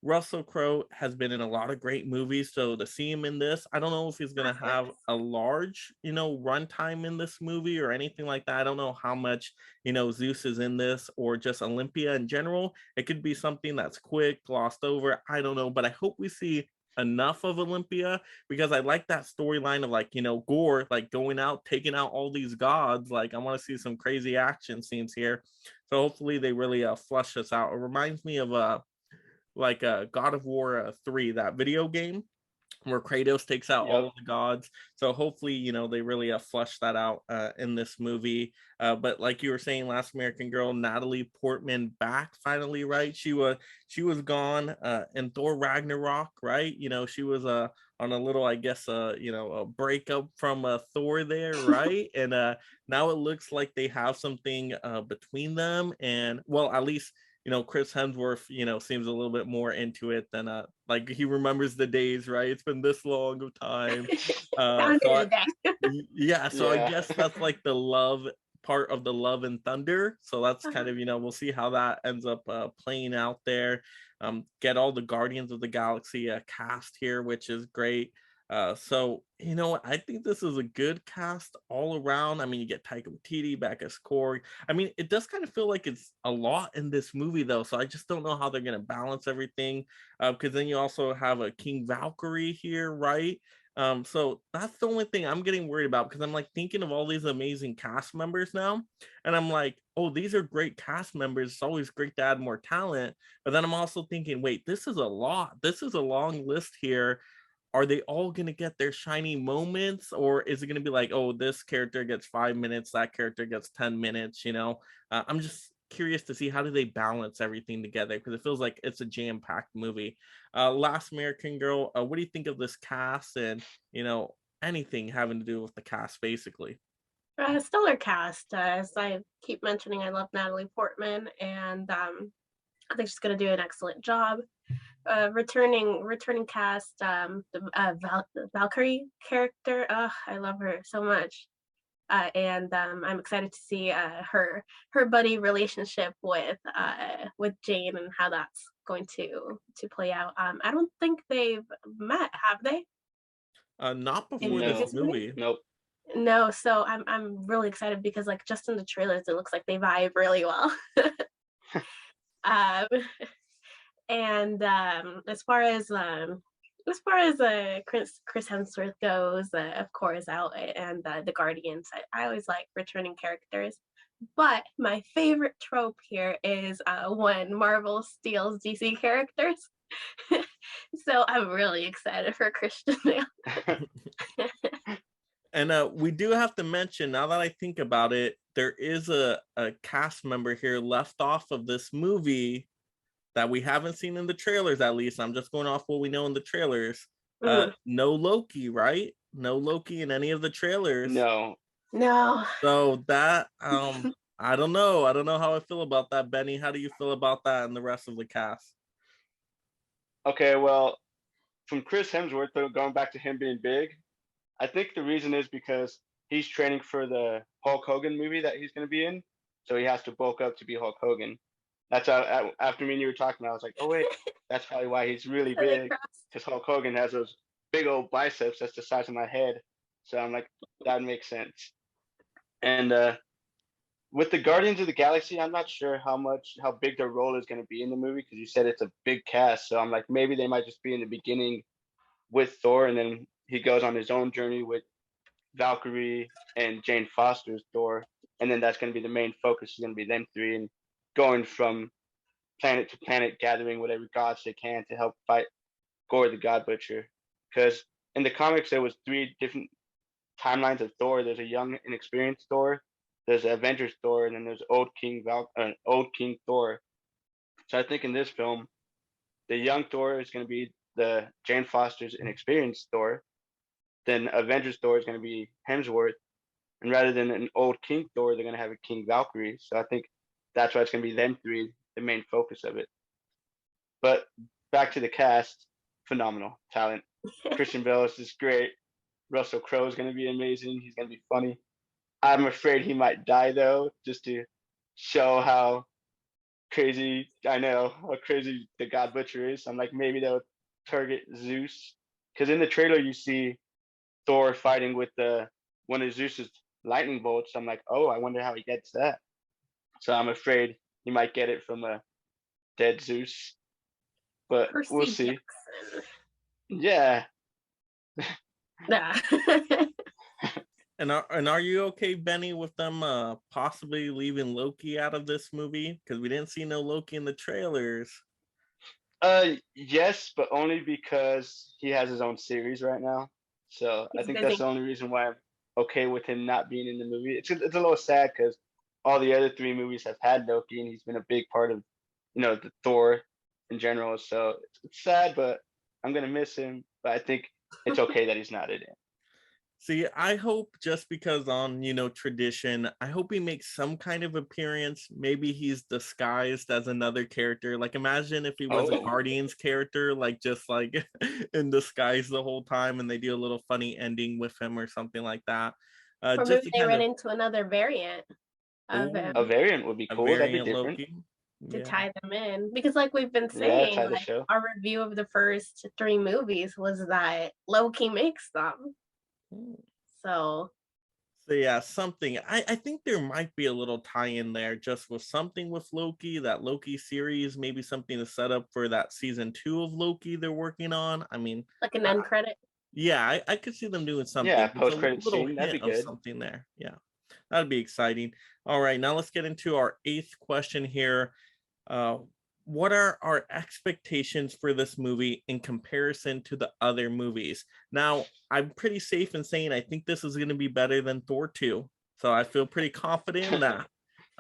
Russell Crowe has been in a lot of great movies, so to see him in this, I don't know if he's gonna have a large, runtime in this movie or anything like that. I don't know how much, Zeus is in this, or just Olympia in general. It could be something that's quick, glossed over. I don't know, but I hope we see enough of Olympia, because I like that storyline of like, Gore like going out, taking out all these gods. Like I want to see some crazy action scenes here. So hopefully they really flush this out. It reminds me of like God of War 3, that video game where Kratos takes out all of the gods. So hopefully, they really flush that out in this movie. But like you were saying, Last American Girl, Natalie Portman back finally, right? She was gone in Thor Ragnarok, right? She was on a little, I guess, a breakup from Thor there, right? And now it looks like they have something between them, and well, at least Chris Hemsworth, seems a little bit more into it than like he remembers the days, right? It's been this long of time. I guess that's like the love part of the Love and Thunder. So that's kind of, we'll see how that ends up playing out there. Get all the Guardians of the Galaxy cast here, which is great. So I think this is a good cast all around. I mean, you get Taika Waititi back as Korg. I mean, it does kind of feel like it's a lot in this movie though, so I just don't know how they're going to balance everything, because then you also have a King Valkyrie here, right? So that's the only thing I'm getting worried about, because I'm like thinking of all these amazing cast members now, and I'm like, oh, these are great cast members. It's always great to add more talent, but then I'm also thinking, wait, this is a lot. This is a long list here. Are they all going to get their shiny moments, or is it going to be like, oh, this character gets 5 minutes, that character gets 10 minutes, I'm just curious to see how do they balance everything together, because it feels like it's a jam-packed movie. Last American Girl, what do you think of this cast, and anything having to do with the cast basically? Stellar cast. As I keep mentioning, I love Natalie Portman, and I think she's going to do an excellent job. Returning cast, the Valkyrie character. I love her so much, and I'm excited to see her buddy relationship with Jane, and how that's going to play out. I don't think they've met, have they? Not before this movie. Nope. No, so I'm really excited, because like just in the trailers, it looks like they vibe really well. And as far as Chris Hemsworth goes, of course, out and the Guardians, I always like returning characters. But my favorite trope here is when Marvel steals DC characters. So I'm really excited for Christian Bale. And we do have to mention, now that I think about it, there is a cast member here left off of this movie that we haven't seen in the trailers, at least. I'm just going off what we know in the trailers. No Loki, right? No Loki in any of the trailers. No. So that, I don't know. I don't know how I feel about that. Benny, how do you feel about that and the rest of the cast? Okay, well, from Chris Hemsworth, going back to him being big, I think the reason is because he's training for the Hulk Hogan movie that he's going to be in. so he has to bulk up to be Hulk Hogan. That's how, after me and you were talking, I was like, oh wait, that's probably why he's really big, because Hulk Hogan has those big old biceps that's the size of my head. So I'm like, that makes sense. And with the Guardians of the Galaxy, I'm not sure how big their role is going to be in the movie, because you said it's a big cast. So I'm like, maybe they might just be in the beginning with Thor, and then he goes on his own journey with Valkyrie and Jane Foster's Thor, and then that's going to be the main focus. Is going to be them three, and going from planet to planet, gathering whatever gods they can to help fight Gore the God Butcher. Because in the comics, there was 3 different timelines of Thor. There's a young, inexperienced Thor, there's Avengers Thor, and then there's old King Thor. So I think in this film, the young Thor is going to be the Jane Foster's inexperienced Thor. Then Avengers Thor is going to be Hemsworth, and rather than an old King Thor, they're going to have a King Valkyrie. So I think that's why it's going to be them 3, the main focus of it. But back to the cast, phenomenal talent. Christian Bale is just great. Russell Crowe is going to be amazing. He's going to be funny. I'm afraid he might die though, just to show how crazy the God Butcher is. I'm like, maybe they'll target Zeus, because in the trailer you see Thor fighting with one of Zeus's lightning bolts. I'm like, oh, I wonder how he gets that. So I'm afraid he might get it from a dead Zeus, but Percy we'll see. Jackson. Yeah. Nah. And are you okay, Benny, with them possibly leaving Loki out of this movie? Because we didn't see no Loki in the trailers. Yes, but only because he has his own series right now. So I think that's the only reason why I'm okay with him not being in the movie. It's a little sad because all the other 3 movies have had Loki, and he's been a big part of, the Thor in general. So it's sad, but I'm gonna miss him. But I think it's okay that he's not in it. See, I hope, just because on, tradition, I hope he makes some kind of appearance. Maybe he's disguised as another character. Like, imagine if he was a Guardians character, just in disguise the whole time, and they do a little funny ending with him or something like that. Or maybe they run into another variant of him. A variant would be cool. That'd be different. Loki. To tie them in, because like we've been saying, our review of the first 3 movies was that Loki makes them. So yeah, something. I think there might be a little tie-in there, just with something with Loki, that Loki series, maybe something to set up for that season 2 of Loki they're working on. I mean, like an end credit. Yeah, I could see them doing something. Yeah, post-credit scene. That'd be good. Something there. Yeah, that'd be exciting. All right, now let's get into our 8th question here. What are our expectations for this movie in comparison to the other movies? Now, I'm pretty safe in saying I think this is going to be better than Thor 2. So I feel pretty confident in that.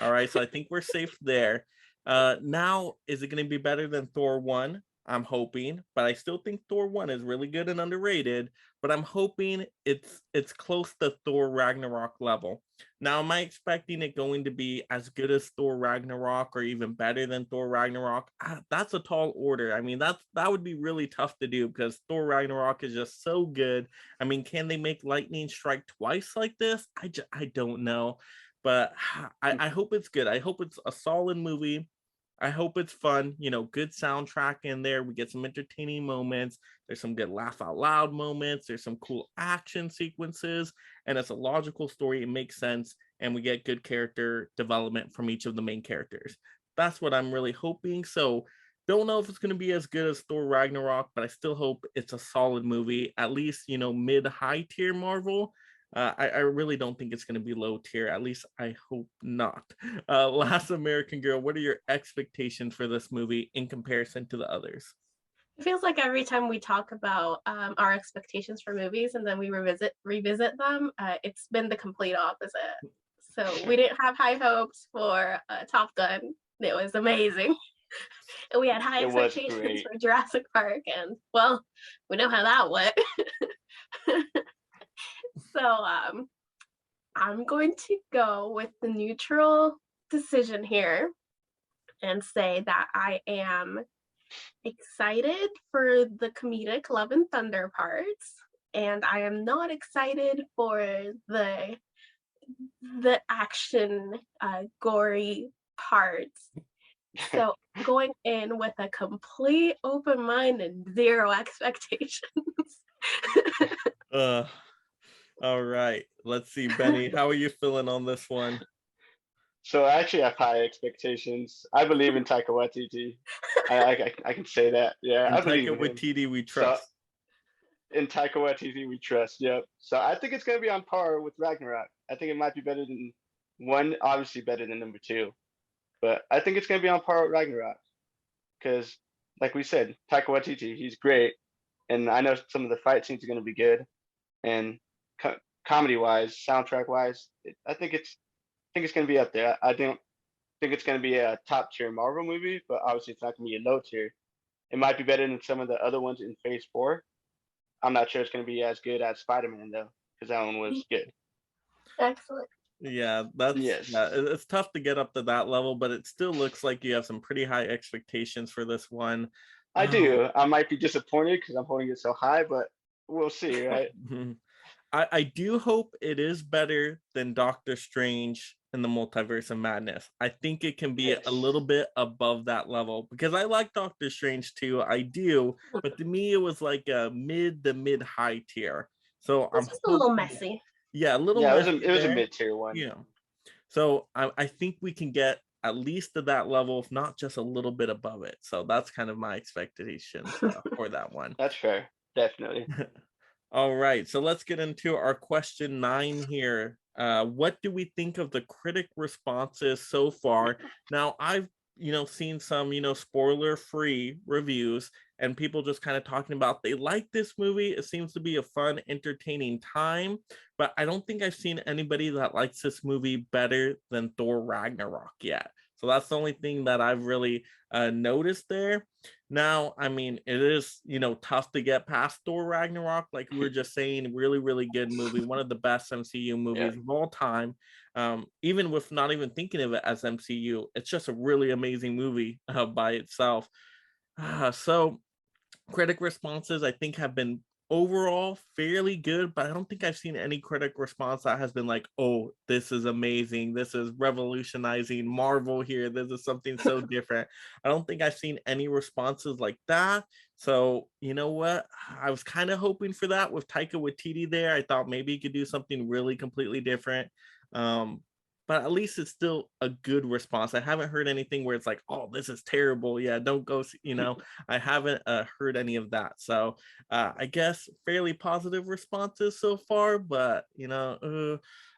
All right, so I think we're safe there. Now, is it going to be better than Thor 1? I'm hoping, but I still think Thor 1 is really good and underrated, but I'm hoping it's close to Thor Ragnarok level. Now, am I expecting it going to be as good as Thor Ragnarok or even better than Thor Ragnarok? That's a tall order. I mean, that would be really tough to do, because Thor Ragnarok is just so good. I mean, can they make lightning strike twice like this? I don't know, but I hope it's good. I hope it's a solid movie. I hope it's fun, good soundtrack in there. We get some entertaining moments. There's some good laugh out loud moments. There's some cool action sequences, and it's a logical story. It makes sense, and we get good character development from each of the main characters. That's what I'm really hoping. So don't know if it's going to be as good as Thor Ragnarok, but I still hope it's a solid movie, at least, mid-high tier Marvel. I really don't think it's going to be low tier. At least I hope not. Last American Girl, what are your expectations for this movie in comparison to the others? It feels like every time we talk about our expectations for movies and then we revisit them, it's been the complete opposite. So we didn't have high hopes for Top Gun. It was amazing. And we had high expectations for Jurassic Park, and well, we know how that went. So I'm going to go with the neutral decision here and say that I am excited for the comedic Love and Thunder parts, and I am not excited for the the action, gory parts. So going in with a complete open mind and zero expectations. All right. Let's see, Benny. How are you feeling on this one? So I actually have high expectations. I believe in Taika Waititi. I can say that. Yeah, I believe in him. Taika Waititi, we trust. So, in Taika Waititi, we trust. Yep. So I think it's gonna be on par with Ragnarok. I think it might be better than one. Obviously, better than number two. But I think it's gonna be on par with Ragnarok because, like we said, Taika Waititi, he's great, and I know some of the fight scenes are gonna be good, and comedy wise, soundtrack wise, I think it's gonna be up there. I don't think it's gonna be a top tier Marvel movie, but obviously it's not gonna be a low tier. It might be better than some of the other ones in Phase 4. I'm not sure it's gonna be as good as Spider-Man though, because that one was good. Excellent. Yeah, it's tough to get up to that level, but it still looks like you have some pretty high expectations for this one. I do. I might be disappointed because I'm holding it so high, but we'll see, right? I do hope it is better than Doctor Strange in the Multiverse of Madness. I think it can be a little bit above that level because I like Doctor Strange too. I do, but to me it was like a mid high tier. So I'm just a little messy. Yeah, a little. Yeah, it was a mid tier one. Yeah. So I think we can get at least to that level, if not just a little bit above it. So that's kind of my expectation for that one. That's fair. Definitely. All right, so let's get into our question 9 here. What do we think of the critic responses so far? Now, I've seen some spoiler-free reviews and people just kind of talking about they like this movie. It seems to be a fun, entertaining time, but I don't think I've seen anybody that likes this movie better than Thor Ragnarok yet. So that's the only thing that I've really noticed there. Now, I mean, it is, tough to get past Thor Ragnarok. Like we were just saying, really, really good movie. One of the best MCU movies of all time. Even with not even thinking of it as MCU, it's just a really amazing movie by itself. So critic responses, I think, have been overall fairly good, but I don't think I've seen any critic response that has been like, oh, this is amazing, this is revolutionizing Marvel here, this is something so different. I don't think I've seen any responses like that. So you know what, I was kind of hoping for that with Taika Waititi there. I thought maybe he could do something really completely different. But at least it's still a good response. I haven't heard anything where it's like, oh, this is terrible. Yeah, don't go, I haven't heard any of that. So I guess fairly positive responses so far. But,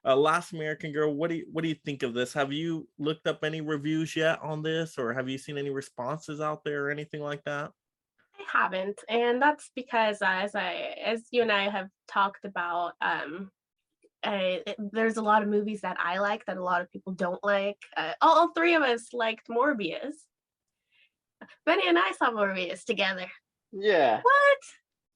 Last American Girl, what do you think of this? Have you looked up any reviews yet on this, or have you seen any responses out there or anything like that? I haven't. And that's because as you and I have talked about, there's a lot of movies that I like that a lot of people don't like. All three of us liked Morbius. Benny and I saw Morbius together. Yeah.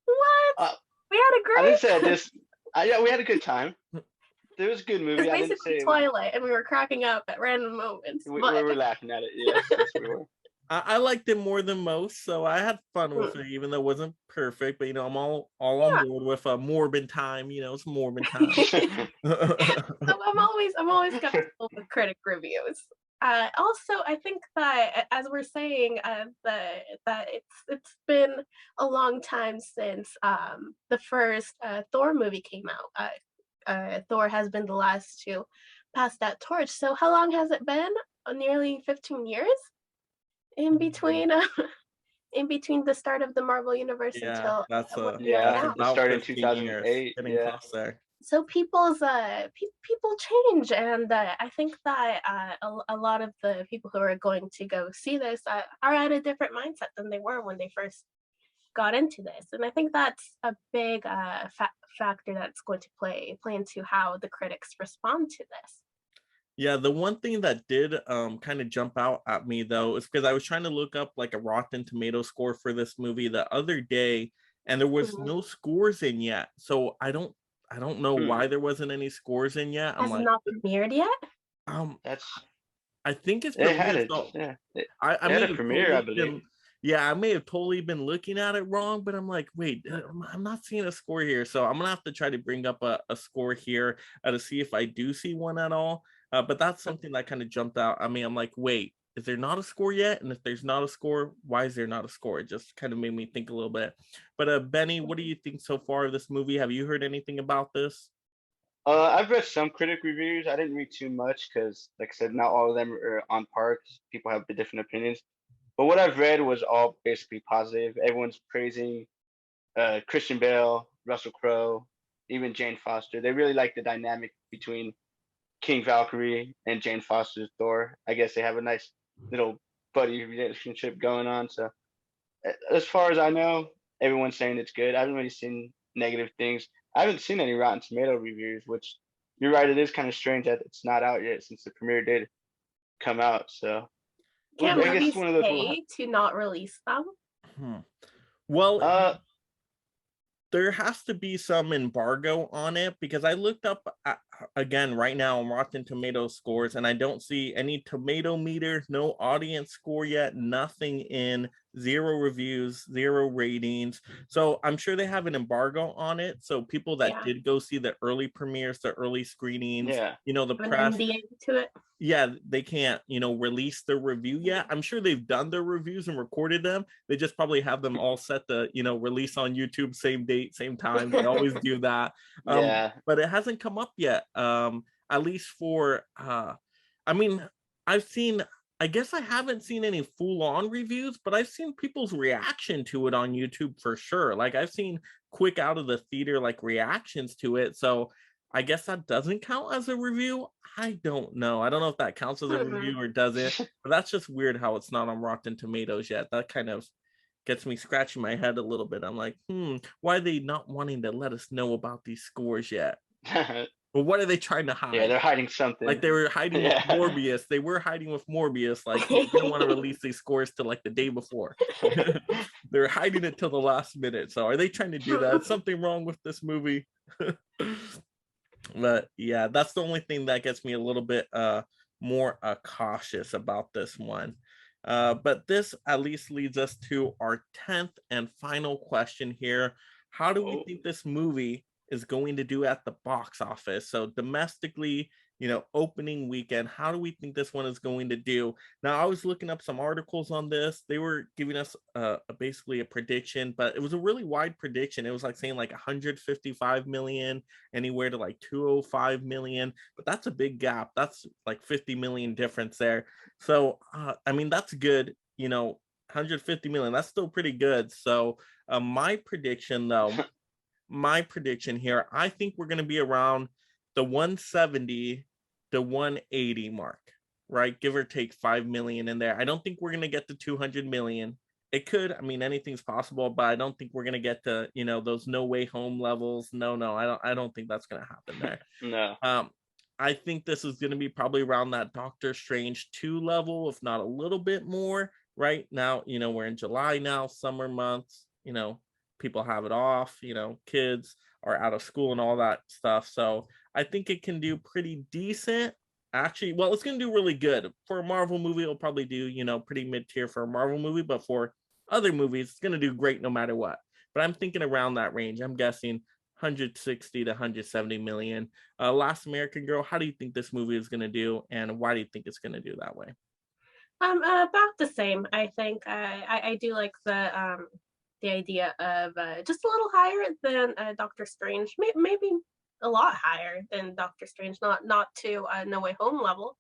What? We had a great. I didn't say this. Yeah, we had a good time. It was a good movie. It's basically Twilight, and we were cracking up at random moments. We were laughing at it. Yes, we were. I liked it more than most, so I had fun with it, even though it wasn't perfect. But I'm all on board with a Morbid time. It's Morbid time. I'm always comfortable with critic reviews. Also, I think that as we're saying, that it's been a long time since the first Thor movie came out. Thor has been the last to pass that torch. So how long has it been? Nearly 15 years. In between the start of the Marvel universe until it started in 2008. So people change, and I think that a lot of the people who are going to go see this are at a different mindset than they were when they first got into this, and I think that's a big factor that's going to play into how the critics respond to this. Yeah, the one thing that did kind of jump out at me though is because I was trying to look up like a Rotten Tomato score for this movie the other day, and there was no scores in yet. So I don't know why there wasn't any scores in yet. Has it not premiered yet? That's. I think it's premiered. I had a premiere, I believe. Yeah, I may have totally been looking at it wrong, but I'm like, wait, I'm not seeing a score here. So I'm gonna have to try to bring up a score here to see if I do see one at all. But that's something that kind of jumped out. I mean, I'm like, wait, is there not a score yet? And if there's not a score, why is there not a score? It just kind of made me think a little bit. But Benny, what do you think so far of this movie? Have you heard anything about this? I've read some critic reviews. I didn't read too much because, like I said, not all of them are on par. 'Cause people have different opinions. But what I've read was all basically positive. Everyone's praising Christian Bale, Russell Crowe, even Jane Foster. They really like the dynamic between King Valkyrie and Jane Foster's Thor. I guess they have a nice little buddy relationship going on. So as far as I know, everyone's saying it's good. I haven't really seen negative things. I haven't seen any Rotten Tomato reviews, which you're right, it is kind of strange that it's not out yet since the premiere did come out. So Can I guess movies it's one of those. pay to not release them? Well, Uh, there has to be some embargo on it because I looked up again right now on Rotten Tomatoes scores and I don't see any tomato meter, no audience score yet, nothing in, 0 reviews, 0 ratings. So I'm sure they have an embargo on it. So people that did go see the early premieres, the early screenings, you know, the press to it. Yeah, they can't, you know, release their review yet. I'm sure they've done their reviews and recorded them. They just probably have them all set to, you know, release on YouTube, same date, same time. They always do that. But it hasn't come up yet. At least for I mean, I've seen, I guess I haven't seen any full-on reviews, but I've seen people's reaction to it on YouTube for sure. Like I've seen quick out of the theater like reactions to it. So I guess that doesn't count as a review. I don't know. I don't know if that counts as a review or does it, but that's just weird how it's not on Rotten Tomatoes yet. That kind of gets me scratching my head a little bit. I'm like, why are they not wanting to let us know about these scores yet? Well, what are they trying to hide? Yeah, they're hiding something. Like they were hiding with Morbius. They were hiding with Morbius. Like they didn't want to release these scores till like the day before. They're hiding it till the last minute. So are they trying to do that? Is something wrong with this movie? But yeah, that's the only thing that gets me a little bit more cautious about this one. But this at least leads us to our 10th and final question here. How do we think this movie is going to do at the box office? So domestically, you know, opening weekend, how do we think this one is going to do? Now, I was looking up some articles on this. They were giving us basically a prediction, but it was a really wide prediction. It was like saying like 155 million, anywhere to like 205 million, but that's a big gap. That's like 50 million difference there. So, I mean, that's good, you know, 150 million, that's still pretty good. So my prediction though, my prediction here, I think we're going to be around the 170 to 180 mark, right? Give or take 5 million in there. I don't think we're going to get to 200 million. It could, I mean, anything's possible, but I don't think we're going to get to, you know, those No Way Home levels. No, I don't think that's going to happen there. No. I think this is going to be probably around that Doctor Strange 2 level, if not a little bit more. Right now, you know, we're in July now, summer months, you know, people have it off, you know, kids are out of school and all that stuff. So I think it can do pretty decent. Actually, well, it's going to do really good. For a Marvel movie, it'll probably do, you know, pretty mid-tier for a Marvel movie, but for other movies, it's going to do great no matter what. But I'm thinking around that range. I'm guessing 160 to 170 million. Last American Girl, how do you think this movie is going to do, and why do you think it's going to do that way? About the same, I think. I do like the idea of just a little higher than Doctor Strange, maybe a lot higher than Doctor Strange, not to No Way Home level,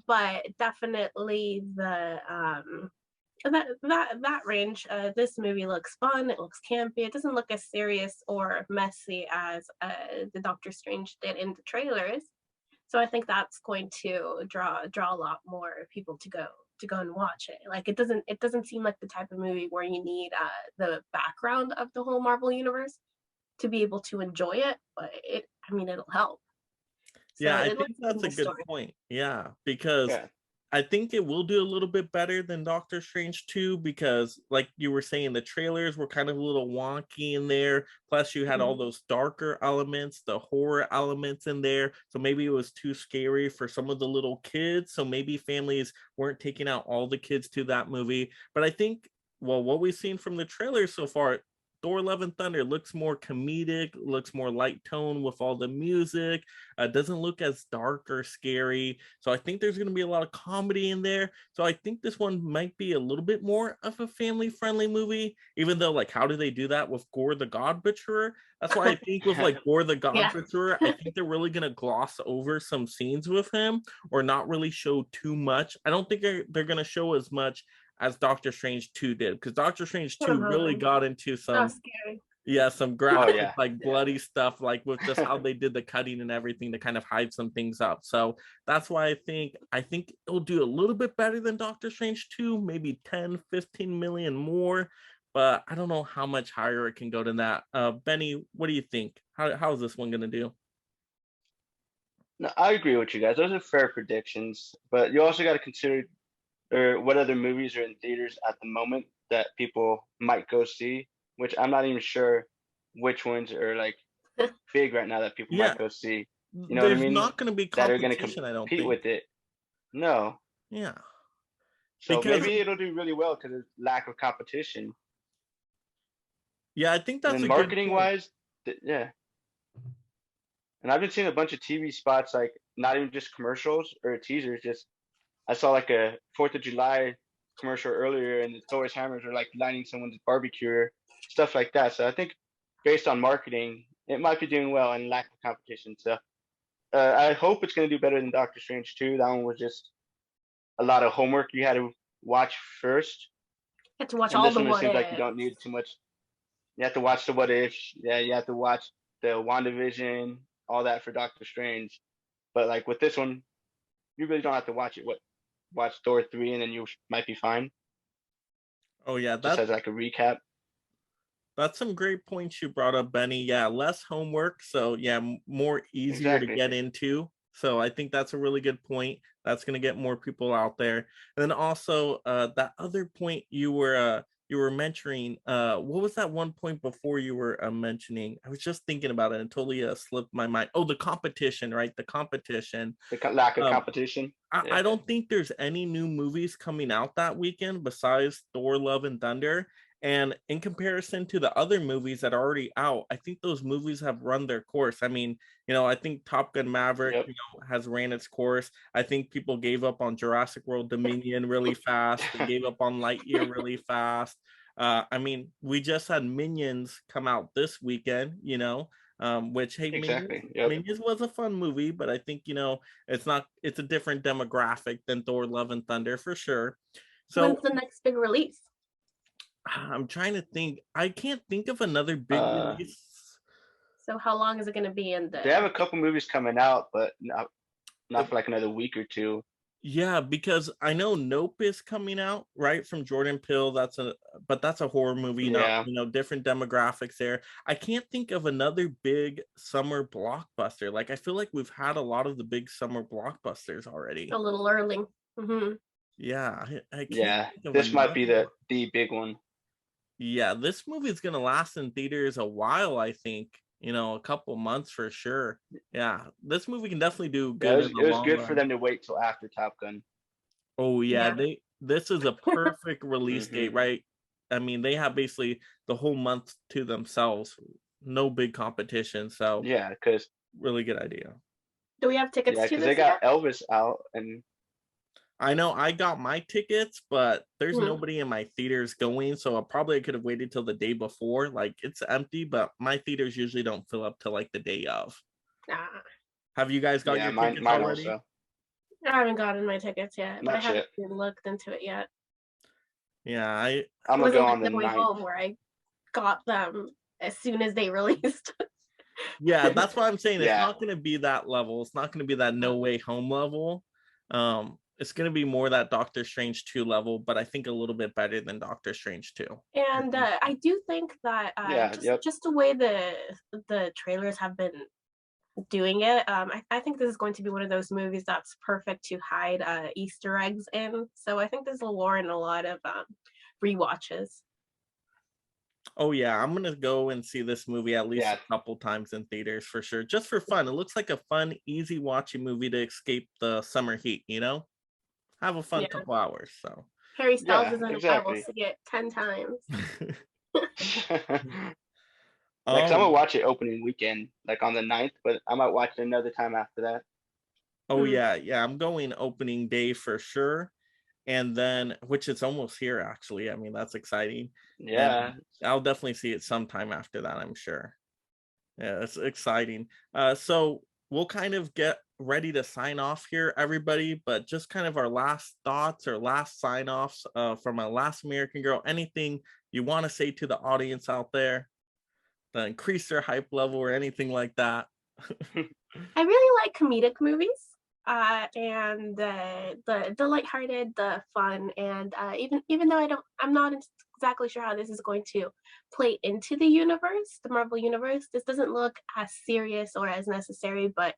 but definitely the that range. This movie looks fun. It looks campy. It doesn't look as serious or messy as the Doctor Strange did in the trailers. So I think that's going to draw a lot more people to go and watch it. Like it doesn't seem like the type of movie where you need the background of the whole Marvel universe to be able to enjoy it, but it'll help. So yeah, I think that's a good point. Yeah, because I think it will do a little bit better than Doctor Strange 2 because, like you were saying, the trailers were kind of a little wonky in there. Plus, you had all those darker elements, the horror elements in there. So maybe it was too scary for some of the little kids. So maybe families weren't taking out all the kids to that movie. But I think well, what we've seen from the trailer so far, Thor: Love and Thunder looks more comedic, looks more light tone with all the music. Doesn't look as dark or scary. So I think there's going to be a lot of comedy in there. So I think this one might be a little bit more of a family-friendly movie, even though, like, how do they do that with Gore the God Butcherer? That's why I think with like Gore the God Butcherer, I think they're really going to gloss over some scenes with him or not really show too much. I don't think they're going to show as much as Doctor Strange 2 did, because Doctor Strange 2 really got into some some graphic like bloody stuff, like with just how they did the cutting and everything to kind of hide some things up. So that's why I think it'll do a little bit better than Doctor Strange 2, maybe 10-15 million more, but I don't know how much higher it can go than that. Benny, what do you think? How is this one gonna do? No, I agree with you guys. Those are fair predictions, but you also got to consider what other movies are in theaters at the moment that people might go see, which I'm not even sure which ones are like big right now that people might go see. You know what I mean? Not going to be competition, that are going to compete with it. No. Yeah. So maybe it'll do really well because of lack of competition. Yeah, I think that's marketing wise, yeah. And I've been seeing a bunch of TV spots, like not even just commercials or teasers, just I saw like a 4th of July commercial earlier, and the Thor's hammers are like lighting someone's barbecue, stuff like that. So I think based on marketing, it might be doing well and lack of competition. So I hope it's going to do better than Doctor Strange 2. That one was just a lot of homework you had to watch first. You have to watch all the what ifs. It seems like you don't need too much. You have to watch the what ifs. Yeah, you have to watch the WandaVision, all that for Doctor Strange. But like with this one, you really don't have to watch it. Watch Thor 3 and then you might be fine. Oh yeah, just as like a recap. That's some great points you brought up, Benny. Yeah, less homework, so yeah, more easier to get into. So I think that's a really good point. That's going to get more people out there. And then also that other point you were mentioning, what was that one point before you were mentioning? I was just thinking about it and totally slipped my mind. Oh, the competition, right? The competition. The lack of competition. I don't think there's any new movies coming out that weekend besides Thor: Love and Thunder. And in comparison to the other movies that are already out, I think those movies have run their course. I mean, I think Top Gun Maverick, has ran its course. I think people gave up on Jurassic World Dominion really fast. They gave up on Lightyear really fast. I mean, we just had Minions come out this weekend, which, hey, Minions was a fun movie, but I think, it's a different demographic than Thor: Love and Thunder for sure. So when's the next big release? I'm trying to think. I can't think of another big release. So how long is it going to be in the? They have a couple movies coming out, but not for like another week or two. Yeah, because I know Nope is coming out, right, from Jordan Peele. That's a horror movie, not different demographics there. I can't think of another big summer blockbuster. Like I feel like we've had a lot of the big summer blockbusters already. A little early. Mm-hmm. Yeah, I can't. This might be the big one. Yeah, this movie is gonna last in theaters a while. I think a couple months for sure. Yeah, this movie can definitely do good. It was good for them to wait till after Top Gun. Oh yeah. This is a perfect release date, right? I mean, they have basically the whole month to themselves. No big competition. So yeah, because really good idea. Do we have tickets to this? Because they got Elvis out and. I know I got my tickets, but there's nobody in my theaters going, so I could have waited till the day before. Like it's empty, but my theaters usually don't fill up till like the day of. Have you guys got your tickets mine already? Also. I haven't gotten my tickets yet, but I haven't looked into it yet. Yeah, I'm gonna go on the way home where I got them as soon as they released. Yeah, that's what I'm saying. It's not going to be that level. It's not going to be that No Way Home level. It's going to be more that Doctor Strange 2 level, but I think a little bit better than Doctor Strange 2. And I do think that just the way the trailers have been doing it, I think this is going to be one of those movies that's perfect to hide Easter eggs in. So I think this will warrant a lot of rewatches. Oh yeah, I'm gonna go and see this movie at least a couple times in theaters for sure, just for fun. It looks like a fun, easy watching movie to escape the summer heat. Have a fun couple hours. So Harry Styles is in it, I will see it 10 times. I'm gonna watch it opening weekend, like on the 9th, but I might watch it another time after that. Oh yeah, I'm going opening day for sure. And then, which it's almost here actually. I mean, that's exciting. Yeah. And I'll definitely see it sometime after that, I'm sure. Yeah, it's exciting. So we'll kind of get ready to sign off here, everybody, but just kind of our last thoughts or last sign-offs from a Last American Girl. Anything you want to say to the audience out there to increase their hype level or anything like that? I really like comedic movies. And the lighthearted, the fun, and even though I'm not exactly sure how this is going to play into the universe, the Marvel universe. This doesn't look as serious or as necessary, but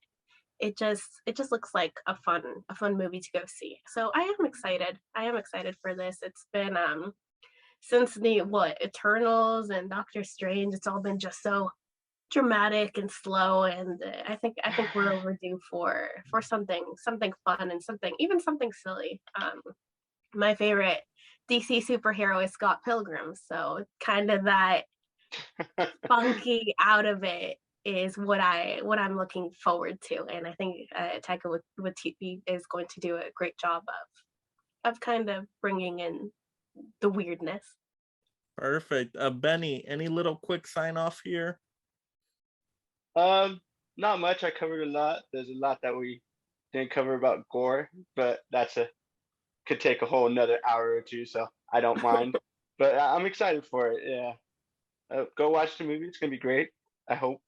it just looks like a fun movie to go see. So I am excited. I am excited for this. It's been since the Eternals and Doctor Strange. It's all been just so dramatic and slow, and I think we're overdue for something fun and something silly. My favorite DC superhero is Scott Pilgrim, so kind of that funky out of it is what I'm looking forward to, and I think Taika Waititi is going to do a great job of kind of bringing in the weirdness. Perfect. Benny, any little quick sign off here? Not much. I covered a lot. There's a lot that we didn't cover about gore, but could take a whole another hour or two, so I don't mind. But I'm excited for it. Yeah, go watch the movie. It's gonna be great. I hope.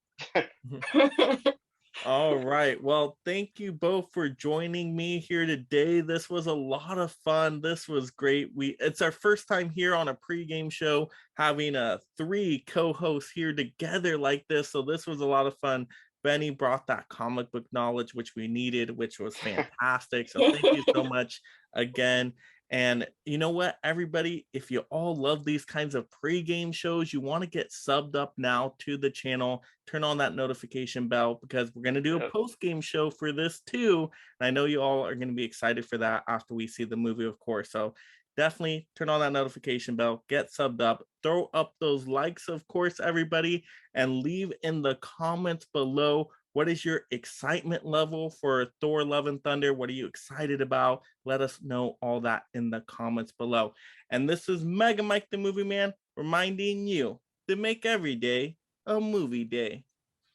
All right. Well, thank you both for joining me here today. This was a lot of fun. This was great. It's our first time here on a pregame show having 3 co-hosts here together like this. So this was a lot of fun. Benny brought that comic book knowledge, which we needed, which was fantastic. So thank you so much again. And you know what, everybody, if you all love these kinds of pregame shows, you want to get subbed up now to the channel, turn on that notification bell, because we're going to do a post-game show for this too. And I know you all are going to be excited for that after we see the movie, of course. So definitely turn on that notification bell, get subbed up, throw up those likes, of course, everybody, and leave in the comments below, what is your excitement level for Thor: Love and Thunder? What are you excited about? Let us know all that in the comments below. And this is Mega Mike the Movie Man reminding you to make every day a movie day.